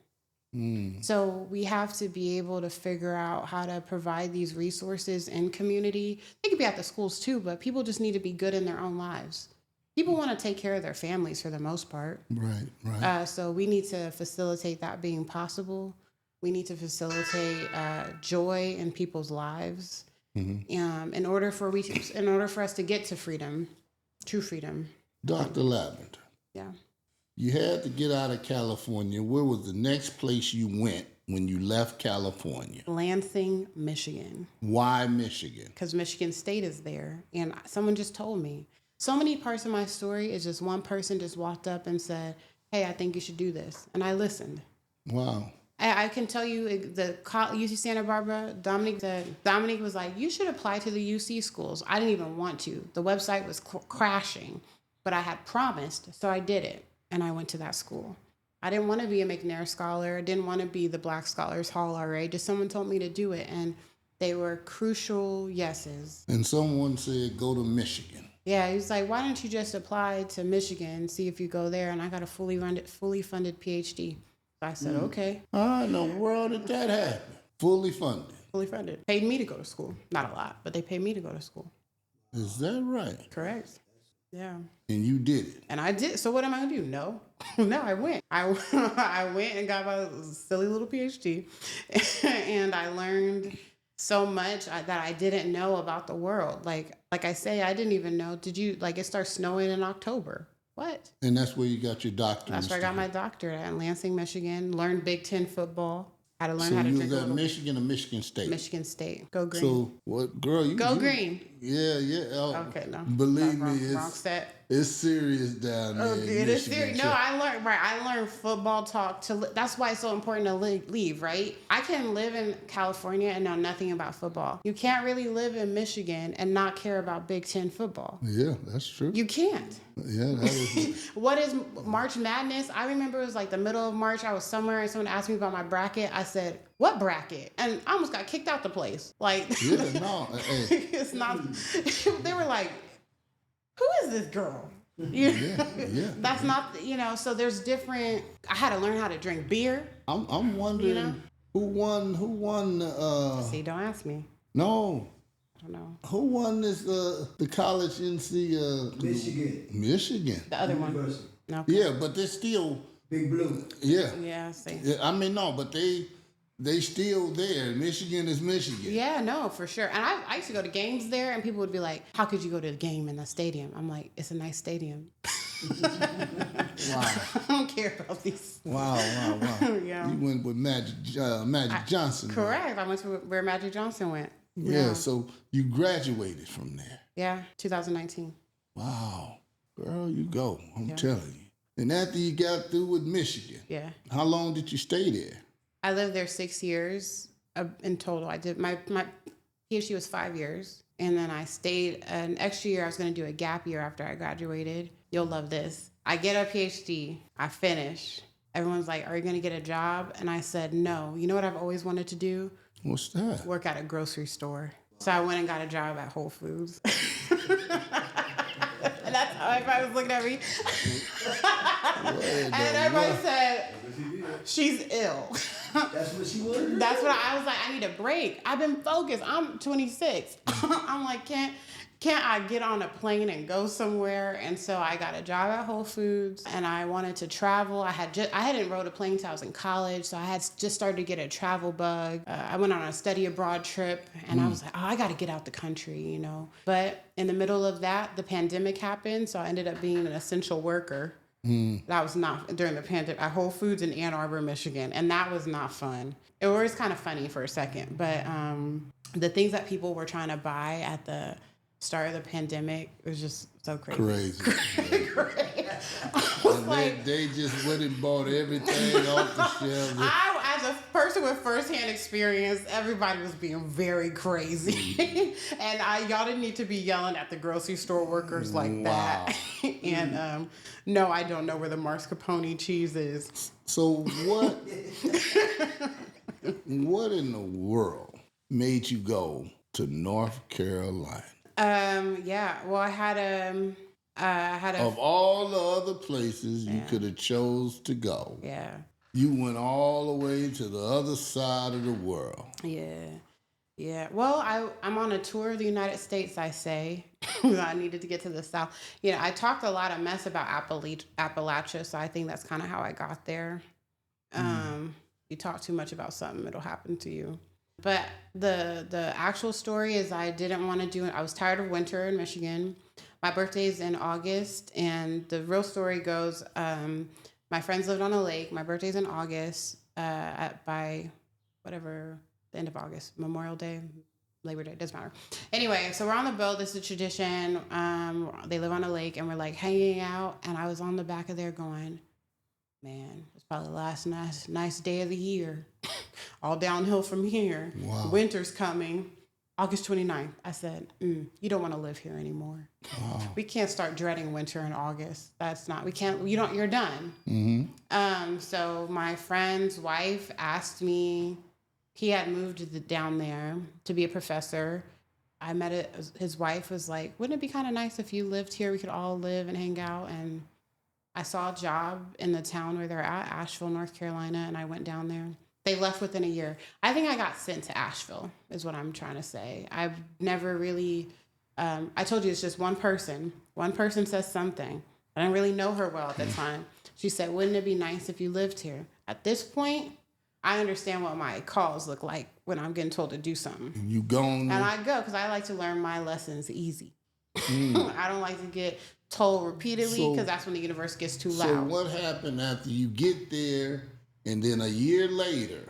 So we have to be able to figure out how to provide these resources in community. They could be at the schools too, but people just need to be good in their own lives. People want to take care of their families for the most part. Right. So we need to facilitate that being possible. We need to facilitate joy in people's lives in order for us to get to freedom, true freedom. Dr. Lavender. Yeah. You had to get out of California. Where was the next place you went when you left California? Lansing, Michigan. Why Michigan? Because Michigan State is there. And someone just told me. So many parts of my story is just one person just walked up and said, hey, I think you should do this. And I listened. Wow. I can tell you the UC Santa Barbara, Dominique was like, you should apply to the UC schools. I didn't even want to. The website was crashing, but I had promised, so I did it. and I went to that school. I didn't want to be a McNair scholar. I didn't want to be the Black Scholars Hall RA. Just someone told me to do it, and they were crucial yeses. And someone said, go to Michigan. Yeah, he was like, why don't you just apply to Michigan, see if you go there? And I got a fully funded PhD. So I said, okay. How in the world did that happen? Fully funded. Fully funded. Paid me to go to school. Not a lot, but they paid me to go to school. Is that right? Correct. Yeah. And you did it. And I did. So what am I gonna do? No, no. I went. I went and got my silly little PhD, and I learned so much that I didn't know about the world. Like I say, I didn't even know. Did you it starts snowing in October? What? And that's where you got your doctorate. That's where I got my doctorate at Lansing, Michigan. Learned Big Ten football. How to learn how to drink. So you was at Michigan or Michigan State? Michigan State. Go green. So what, girl? Go green. Yeah, yeah. Oh, okay, no. Believe me, wrong set. It's serious down there. It is serious. No, I learned football talk that's why it's so important to leave, right? I can live in California and know nothing about football. You can't really live in Michigan and not care about Big Ten football. Yeah, that's true. You can't. Yeah, that is. What is March Madness? I remember it was like the middle of March. I was somewhere and someone asked me about my bracket. I said, "What bracket?" And I almost got kicked out the place. Like, yeah, no, hey. It's not. They were like, "Who is this girl?" Yeah. That's not, so there's different. I had to learn how to drink beer. I'm wondering who won. See, don't ask me. No. I don't know. Who won this? The college NC. Michigan. The other one. No. Okay. Yeah, but they're still Big Blue. Yeah. Yeah, I see. I mean, no, but they still there. Michigan is Michigan. Yeah, no, for sure. And I used to go to games there, and people would be like, "How could you go to a game in the stadium?" I'm like, "It's a nice stadium." Wow. I don't care about these. Wow. Yeah. You went with Magic Johnson. Correct. I went to where Magic Johnson went. Yeah, so you graduated from there. Yeah, 2019. Wow. Girl, you go. I'm telling you. And after you got through with Michigan, how long did you stay there? I lived there 6 years in total. I did my PhD was 5 years, and then I stayed an extra year. I was going to do a gap year after I graduated. You'll love this. I get a PhD. I finish. Everyone's like, "Are you going to get a job?" And I said, "No." You know what I've always wanted to do? What's that? Work at a grocery store. So I went and got a job at Whole Foods. And that's how everybody was looking at me. And everybody said, "She's ill." That's what she wanted. That's what I was like. I need a break. I've been focused. I'm 26. I'm like, can't I get on a plane and go somewhere? And so I got a job at Whole Foods, and I wanted to travel. I hadn't rode a plane till I was in college, so I had just started to get a travel bug. I went on a study abroad trip, and I was like, I got to get out the country, But in the middle of that, the pandemic happened, so I ended up being an essential worker. That was not during the pandemic at Whole Foods in Ann Arbor, Michigan, and that was not fun. It was kind of funny for a second, but the things that people were trying to buy at the start of the pandemic was just so crazy. Crazy. They just went and bought everything off the shelves. As a person with firsthand experience, everybody was being very crazy. And y'all didn't need to be yelling at the grocery store workers like that. And no, I don't know where the mascarpone cheese is. So what in the world made you go to North Carolina? Well, I had of all the other places you could have chose to go. Yeah. You went all the way to the other side of the world. Yeah. Well, I'm on a tour of the United States, I say. I needed to get to the South. I talked a lot of mess about Appalachia, so I think that's kind of how I got there. You talk too much about something, it'll happen to you. But the actual story is I didn't want to do it. I was tired of winter in Michigan. My birthday's in August, and the real story goes, my friends lived on a lake. My birthday's in August, by whatever, the end of August, Memorial Day, Labor Day, doesn't matter. Anyway, so we're on the boat. This is a tradition. They live on a lake, and we're like hanging out, and I was on the back of there going, man, it's probably the last nice day of the year. All downhill from here. Wow. Winter's coming. August 29th. I said, you don't want to live here anymore. We can't start dreading winter in August. That's not, you're done. Mm-hmm. So my friend's wife asked me, he had moved down there to be a professor. I met his wife was like, wouldn't it be kind of nice if you lived here? We could all live and hang out. And I saw a job in the town where they're at, Asheville, North Carolina, and I went down there. They left within a year. I think I got sent to Asheville, is what I'm trying to say. I've never really, I told you it's just one person. One person says something. I didn't really know her well at the time. She said, wouldn't it be nice if you lived here? At this point, I understand what my calls look like when I'm getting told to do something. You gone? And I go because I like to learn my lessons easy. I don't like to get told repeatedly because that's when the universe gets too loud. So what happened after you get there and then a year later?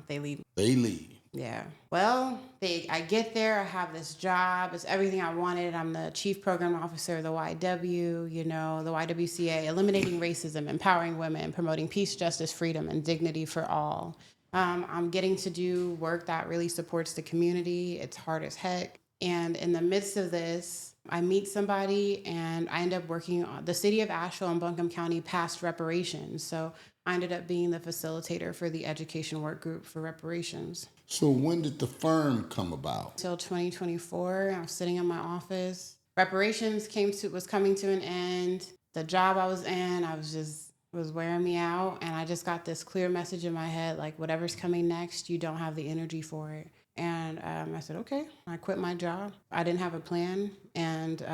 They leave. They leave. Yeah. Well, I get there. I have this job. It's everything I wanted. I'm the chief program officer of the YW, the YWCA, eliminating racism, empowering women, promoting peace, justice, freedom, and dignity for all. I'm getting to do work that really supports the community. It's hard as heck. And in the midst of this, I meet somebody and I end up working on the city of Asheville and Buncombe County passed reparations. So I ended up being the facilitator for the education work group for reparations. So when did the firm come about? Until 2024, I was sitting in my office. Reparations was coming to an end. The job I was in, was wearing me out. And I just got this clear message in my head, like whatever's coming next, you don't have the energy for it. And I said, okay. I quit my job. I didn't have a plan. And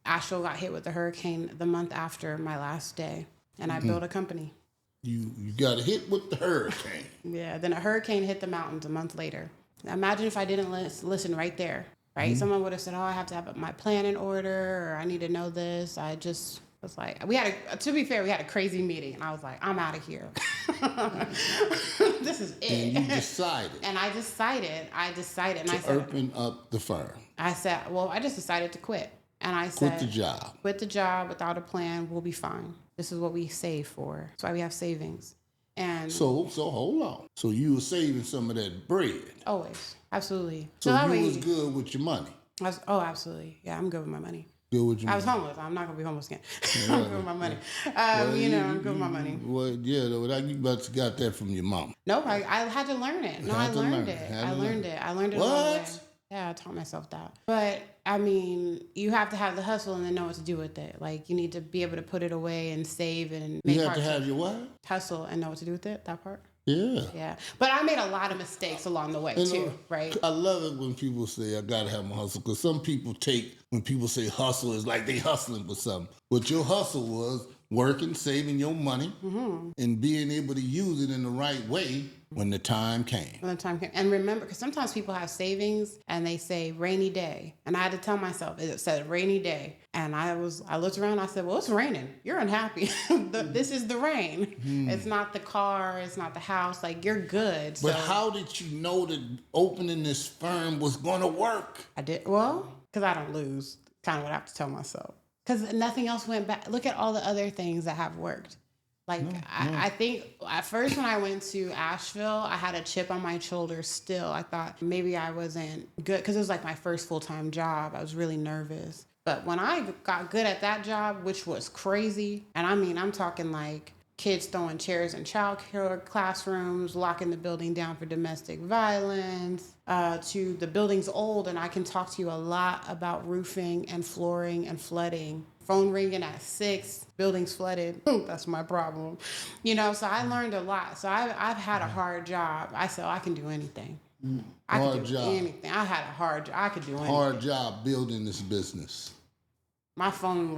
Asheville got hit with the hurricane the month after my last day. And I built a company. You got hit with the hurricane. Yeah, then a hurricane hit the mountains a month later. Imagine if I didn't listen right there, right? Someone would have said, I have to have my plan in order, or I need to know this. I just was like, to be fair, we had a crazy meeting, and I was like, I'm out of here. This is it. And you decided. And I decided. And I said, open up the firm. I said, I just decided to quit. And I said, quit the job without a plan, we'll be fine. This is what we save for. That's why we have savings. And so hold on. So you were saving some of that bread. Always. Absolutely. So you was good with your money. Absolutely. Yeah, I'm good with my money. Good with your money. I was homeless. I'm not going to be homeless again. I'm good with my money. I'm good with my money. Well, yeah, you must have got that from your mom. Nope, I had to learn it. No, I learned it. I learned it. I learned it along the way. Yeah, I taught myself that. But, you have to have the hustle and then know what to do with it. Like, you need to be able to put it away and save and make You have to have your what? Hustle and know what to do with it, that part. Yeah. Yeah. But I made a lot of mistakes along the way, too, right? I love it when people say, I got to have my hustle. Because some people when people say hustle, it's like they hustling for something. What your hustle was working, saving your money, and being able to use it in the right way when the time came. And remember, because sometimes people have savings and they say rainy day. And I had to tell myself, it said rainy day. And I looked around, I said, well, it's raining. You're unhappy. This is the rain. It's not the car. It's not the house. Like, you're good. But how did you know that opening this firm was going to work? I did. Well, because I don't lose. Kind of what I have to tell myself. Because nothing else went back. Look at all the other things that have worked. Like, I think at first when I went to Asheville, I had a chip on my shoulder still. I thought maybe I wasn't good because it was like my first full-time job. I was really nervous. But when I got good at that job, which was crazy, and I'm talking like kids throwing chairs in child care classrooms, locking the building down for domestic violence, to the building's old, and I can talk to you a lot about roofing and flooring and flooding. Phone ringing at 6, buildings flooded. That's my problem. So I learned a lot. So I've had a hard job. I said, I can do anything. I could do anything. I had a hard job. I could do anything. Hard job building this business. My phone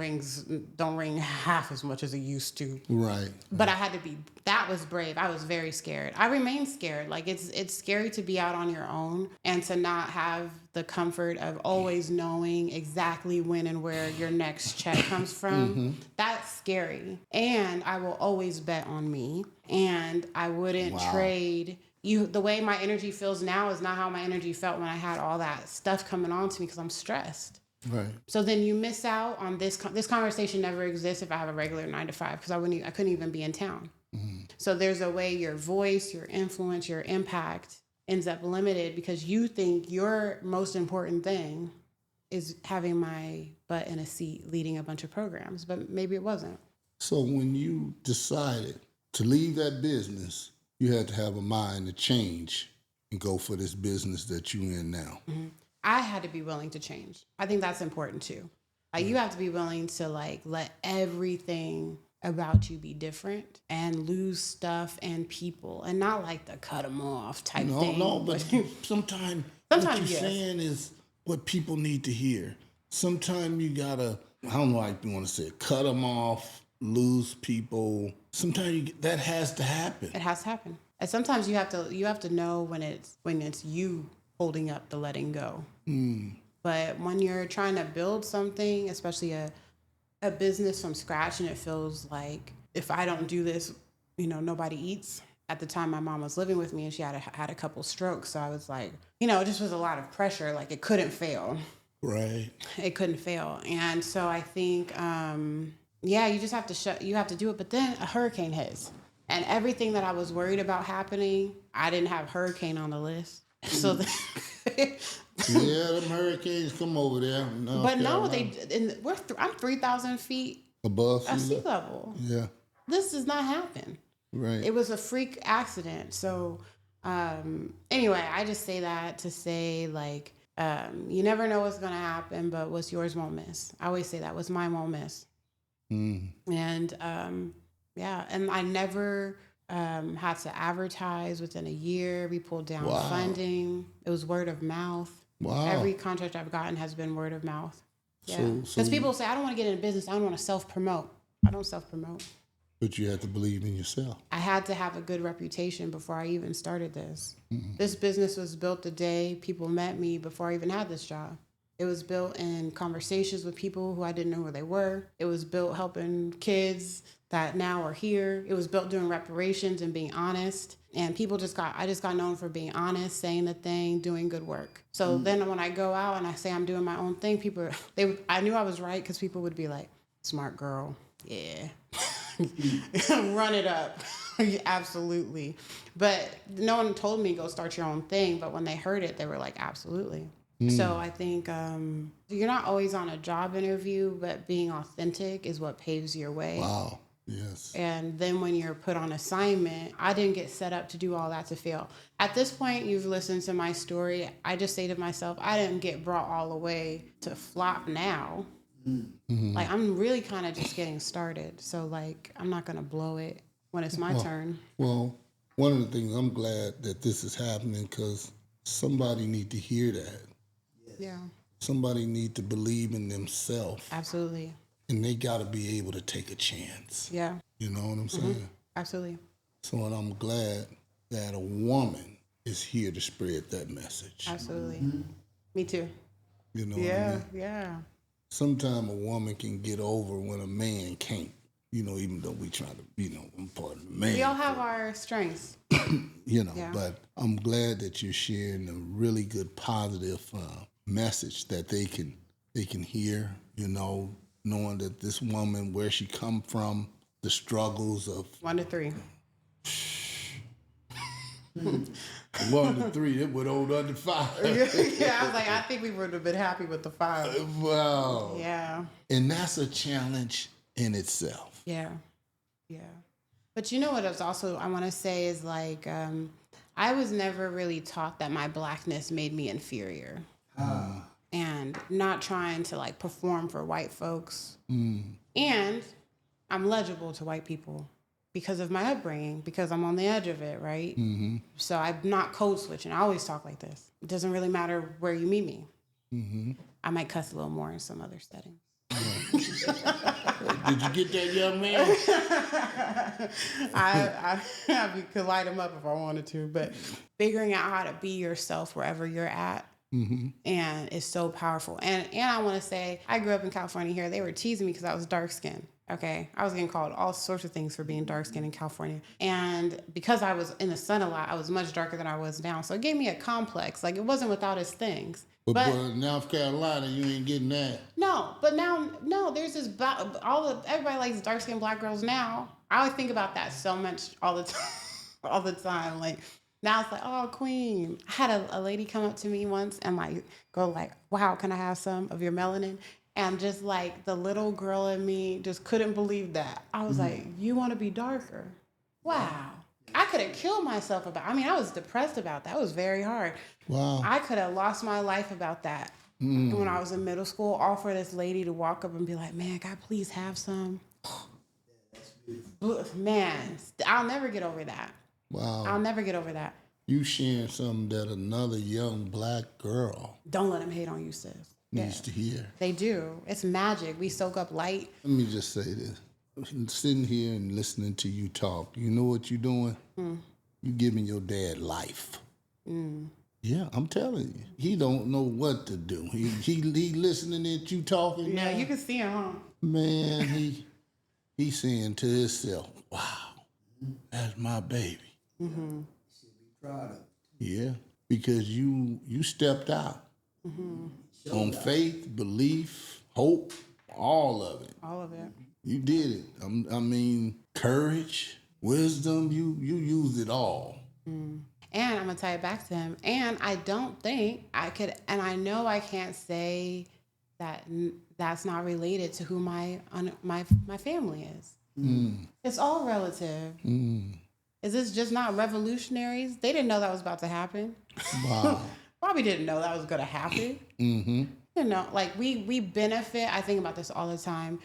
don't ring half as much as it used to. Right. But I had to be, that was brave. I was very scared. I remain scared. Like, it's scary to be out on your own and to not have the comfort of always knowing exactly when and where your next check comes from. That's scary. And I will always bet on me. And I wouldn't trade. The way my energy feels now is not how my energy felt when I had all that stuff coming on to me because I'm stressed. Right. So then you miss out on this. This conversation never exists if I have a regular 9 to 5 because I couldn't even be in town. So there's a way your voice, your influence, your impact ends up limited because you think your most important thing is having my butt in a seat leading a bunch of programs, but maybe it wasn't. So when you decided to leave that business, you had to have a mind to change and go for this business that you're in now. Mm-hmm. I had to be willing to change. I think that's important too. Like you have to be willing to like let everything about you be different and lose stuff and people and not like the cut them off type thing. No, but sometimes what you're yes. saying is what people need to hear. Sometimes you gotta, I don't know how you want to say it, cut them off, lose people. Sometimes that has to happen. It has to happen. And sometimes you have to know when it's you holding up the letting go. But when you're trying to build something, especially a business from scratch, and it feels like if I don't do this, nobody eats. At the time, my mom was living with me, and she had a couple strokes. So I was like, it just was a lot of pressure. Like it couldn't fail. Right. It couldn't fail, and so I think, you just have to you have to do it. But then a hurricane hits, and everything that I was worried about happening, I didn't have hurricane on the list. So. Yeah, them hurricanes come over there. But no, I'm 3,000 feet above sea level. Yeah. This does not happen. Right. It was a freak accident. So, anyway, I just say that to say like, you never know what's going to happen, but what's yours won't miss. I always say that what's mine won't miss. And, and I never, had to advertise within a year. We pulled down funding. It was word of mouth. Wow. Every contract I've gotten has been word of mouth. Yeah. So Because people say, I don't want to get into business. I don't want to self-promote. I don't self-promote. But you have to believe in yourself. I had to have a good reputation before I even started this. This business was built the day people met me before I even had this job. It was built in conversations with people who I didn't know who they were. It was built helping kids that now are here. It was built doing reparations and being honest. And I just got known for being honest, saying the thing, doing good work. So then when I go out and I say I'm doing my own thing, I knew I was right because people would be like, smart girl. Yeah. Run it up. Absolutely. But no one told me go start your own thing. But when they heard it, they were like, absolutely. So I think you're not always on a job interview, but being authentic is what paves your way. Wow. Yes. And then when you're put on assignment, I didn't get set up to do all that to fail. At this point, you've listened to my story. I just say to myself, I didn't get brought all the way to flop now. Like I'm really kind of just getting started. So like, I'm not going to blow it when it's my turn. Well, one of the things I'm glad that this is happening because somebody need to hear that. Yeah. Somebody need to believe in themselves. Absolutely. And they got to be able to take a chance. Yeah. You know what I'm saying? Absolutely. So and I'm glad that a woman is here to spread that message. Absolutely. Me too. You know what I mean? Yeah. Sometimes a woman can get over when a man can't. Even though we try to, I'm part of the man. We all have our strengths. But I'm glad that you're sharing a really good positive message that they can hear, knowing that this woman, where she come from, the struggles of 1 to 3. 1 to 3, it would hold under 5. Yeah, I was like, I think we would have been happy with the 5. Wow. Yeah. And that's a challenge in itself. Yeah. But you know what else also I want to say is like, I was never really taught that my blackness made me inferior. And not trying to like perform for white folks. And I'm legible to white people because of my upbringing, because I'm on the edge of it, right? So I'm not code switching. I always talk like this. It doesn't really matter where you meet me. I might cuss a little more in some other settings. Did you get that, young man? I could light him up if I wanted to, but figuring out how to be yourself wherever you're at. And it's so powerful. And I want to say, I grew up in California here. They were teasing me because I was dark skinned. Okay. I was getting called all sorts of things for being dark skinned in California. And because I was in the sun a lot, I was much darker than I was now. So it gave me a complex. Like it wasn't without its things. But North Carolina, you ain't getting that. No, but no, there's this, everybody likes dark skinned black girls now. I always think about that so much all the time. Like, Now it's like, oh, queen. I had a lady come up to me once and like go like, wow, can I have some of your melanin? And just like the little girl in me just couldn't believe that. I was like, you want to be darker? Wow. I could have killed myself about. I mean, I was depressed about that. It was very hard. Wow. I could have lost my life about that when I was in middle school. All for this lady to walk up and be like, man, can I please have some? Man, I'll never get over that. Wow. I'll never get over that. You sharing something that another young black girl Don't let them hate on you, sis. needs to hear. They do. It's magic. We soak up light. Let me just say this. Sitting here and listening to you talk, you know what you're doing? You giving your dad life. Yeah, I'm telling you. He don't know what to do. He listening at you talking Yeah, now. you can see him, huh? Man, he's saying to himself, wow, that's my baby. Should be proud of it. Yeah, because you stepped out on faith, belief, hope, all of it. All of it. You did it. I mean, courage, wisdom, you used it all. And I'm gonna tie it back to him. And I don't think I could, and I know I can't say that that's not related to who my family is. It's all relative. Is this just not revolutionaries? They didn't know that was about to happen. Wow. Probably didn't know that was gonna happen. You know, like we benefit. I think about this all the time.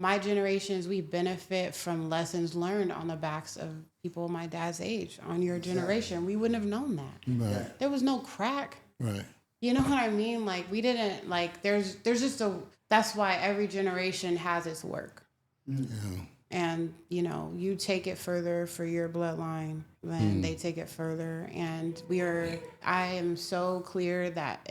My generations, we benefit from lessons learned on the backs of people my dad's age. On your generation, we wouldn't have known that. Right. There was no crack. Right. You know what I mean? Like we didn't like. There's just a. That's why every generation has its work. Yeah. And you know, you take it further for your bloodline, then they take it further. And I am so clear that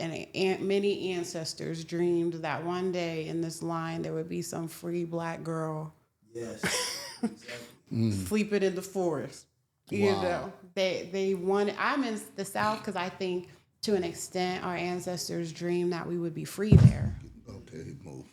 many ancestors dreamed that one day in this line there would be some free black girl Yes. sleeping in the forest. You know, they wanted. I'm in the South because I think to an extent our ancestors dreamed that we would be free there. Okay, move.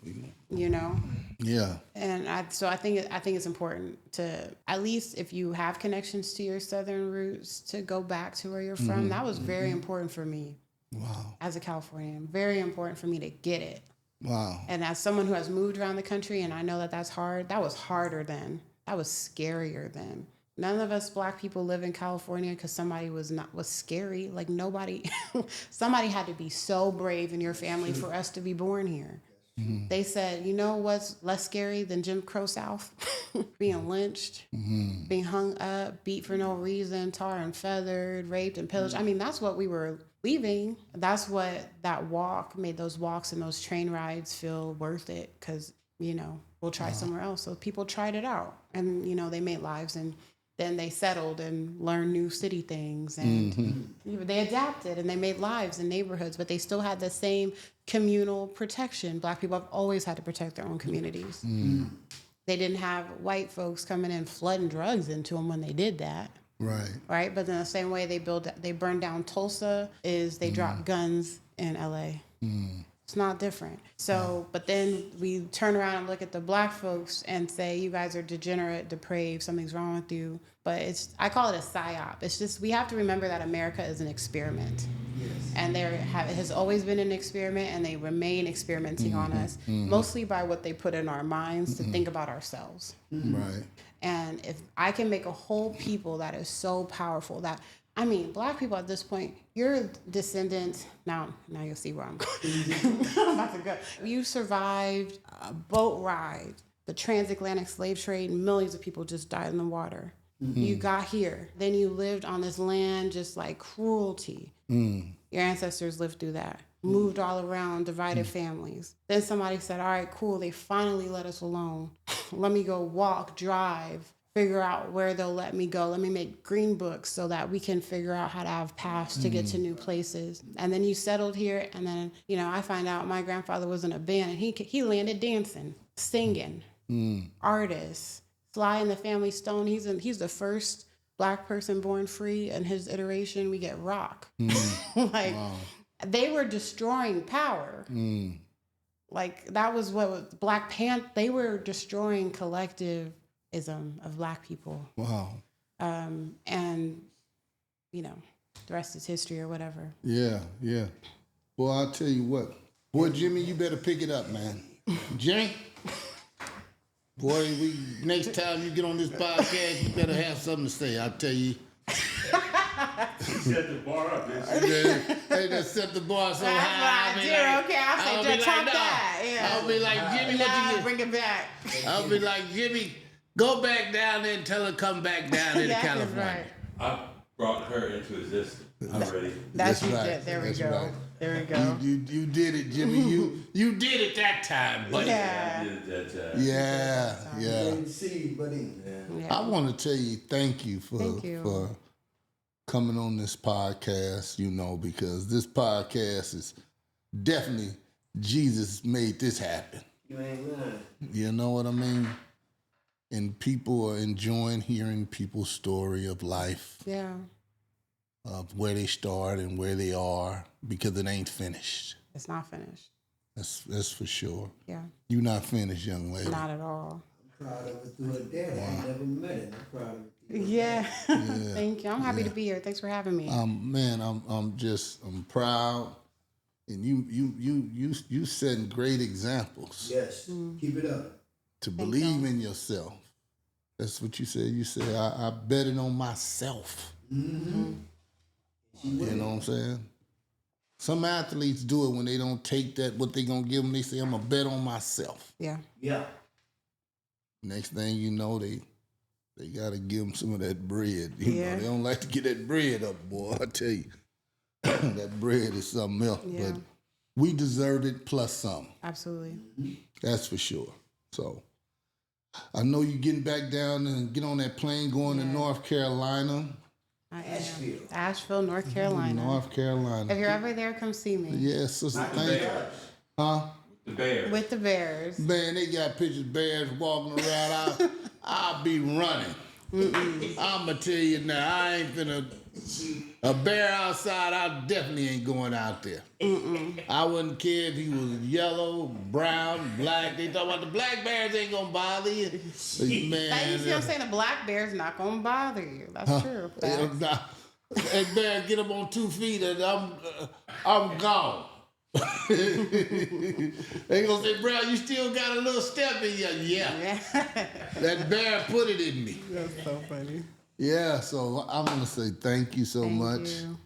You know. Yeah. And I think it's important to, at least if you have connections to your Southern roots, to go back to where you're from. That was very important for me. Wow. As a Californian, very important for me to get it. Wow. And as someone who has moved around the country, and I know that that's hard, that was harder then. That was scarier then. None of us black people live in California because somebody was scary. Like nobody, somebody had to be so brave in your family for us to be born here. They said, you know what's less scary than Jim Crow South? Being lynched, being hung up, beat for no reason, tarred and feathered, raped and pillaged. I mean, that's what we were leaving. That's what that walk made those walks and those train rides feel worth it because, you know, we'll try somewhere else. So people tried it out and, you know, they made lives and then they settled and learned new city things and they adapted and they made lives in neighborhoods, but they still had the same communal protection. Black people have always had to protect their own communities. They didn't have white folks coming in flooding drugs into them when they did that. Right. Right. But in the same way they burned down Tulsa is they dropped guns in LA. It's not different. So, but then we turn around and look at the black folks and say, you guys are degenerate, depraved, something's wrong with you. But I call it a psyop. It's just, we have to remember that America is an experiment. Yes. And it has always been an experiment and they remain experimenting on us, mostly by what they put in our minds to think about ourselves. Right. And if I can make a whole people that is so powerful that, I mean, black people at this point, you're descendants. Now you'll see where I'm going. I'm about to go. You survived a boat ride, the transatlantic slave trade, millions of people just died in the water. You got here. Then you lived on this land just like cruelty. Your ancestors lived through that. Moved all around, divided families. Then somebody said, all right, cool, they finally let us alone. Let me go walk, drive, figure out where they'll let me go. Let me make green books so that we can figure out how to have paths to get to new places. And then you settled here, and then, you know, I find out my grandfather was in a band, and he landed dancing, singing, artist, Sly and the Family Stone. He's the first black person born free, and his iteration, we get rock. Like, wow. They were destroying power. Like, that was what was Black Panther. They were destroying collectivism of black people. Wow. And, you know, the rest is history or whatever. Yeah, yeah. Well, I'll tell you what. Boy, Jimmy, you better pick it up, man. Jimmy? Boy, next time you get on this podcast, you better have something to say. I'll tell you. Set the bar up, bitch. They just set the bar so That's high. what I do. Okay, I'll say, just top that. Yeah. I'll be like, Jimmy, what you get? Bring it back. I'll be like, Jimmy, go back down there and tell her to come back down there to That's California. right. I brought her into existence. I'm ready. That's right. it. There we That's go. right. There we go. You did it, Jimmy. You did it that time, buddy. Yeah. I did that time. Yeah. Didn't see, buddy. Yeah. I want to tell you thank you Thank you. for coming on this podcast, because this podcast is definitely Jesus made this happen. You ain't lying. You know what I mean? And people are enjoying hearing people's story of life, Yeah. of where they start and where they are, because it ain't finished. It's not finished. That's for sure. Yeah. You're not finished, young lady. Not at all. I'm proud of it through her daddy. I never met him. I'm proud of it. Yeah. Thank you. I'm happy to be here. Thanks for having me. Man, I'm proud, and you setting great examples Yes. Keep it up. to believe in yourself. That's what you said. You said I bet it on myself. Mm-hmm. You know what I'm saying? Some athletes do it when they don't take that what they gonna give them. They say I'm gonna bet on myself. Yeah. Yeah. Next thing you know, they gotta give them some of that bread. You Yeah. know, they don't like to get that bread up, boy. I tell you, that bread is something else. Yeah. But we deserved it plus some. Absolutely. That's for sure. So I know you're getting back down and get on that plane going to North Carolina. I am. Asheville. Asheville, North Carolina. North Carolina. If you're ever there, come see me. Yes, sister. Not the Thank you. Bears. Huh? The Bears. With the Bears. Man, they got pictures of bears walking around. I'll be running. I'ma tell you now, I ain't finna. A bear outside, I definitely ain't going out there. I wouldn't care if he was yellow, brown, black. They talk about the black bears ain't gonna bother you. Like, you see what I'm saying? The black bear's not going to bother you. That's true. Facts. That bear get up on 2 feet and I'm gone. They gonna say, bro, you still got a little step in you. Yeah. That bear put it in me. That's so funny. Yeah, so I want to say thank you so much. You.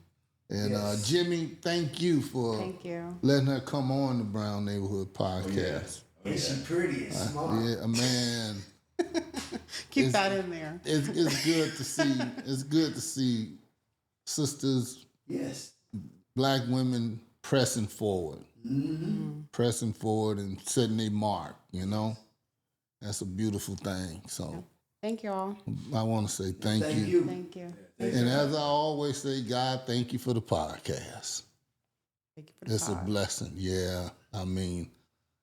And Jimmy, thank you for Thank you. letting her come on the Brown Neighborhood podcast. And she pretty and smart. Yeah, man. Keep that in there. It's good to see. It's good to see sisters, Yes. black women pressing forward, pressing forward and setting their mark. That's a beautiful thing. So Thank you all. I want to say thank Thank you. you. Thank you. And as I always say, God, thank you for the podcast. Thank you for the It's a pod. blessing. Yeah, I mean,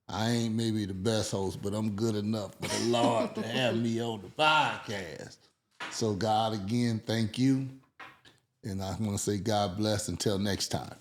I ain't maybe the best host, but I'm good enough for the Lord to have me on the podcast. So God, again, thank you. And I want to say God bless until next time.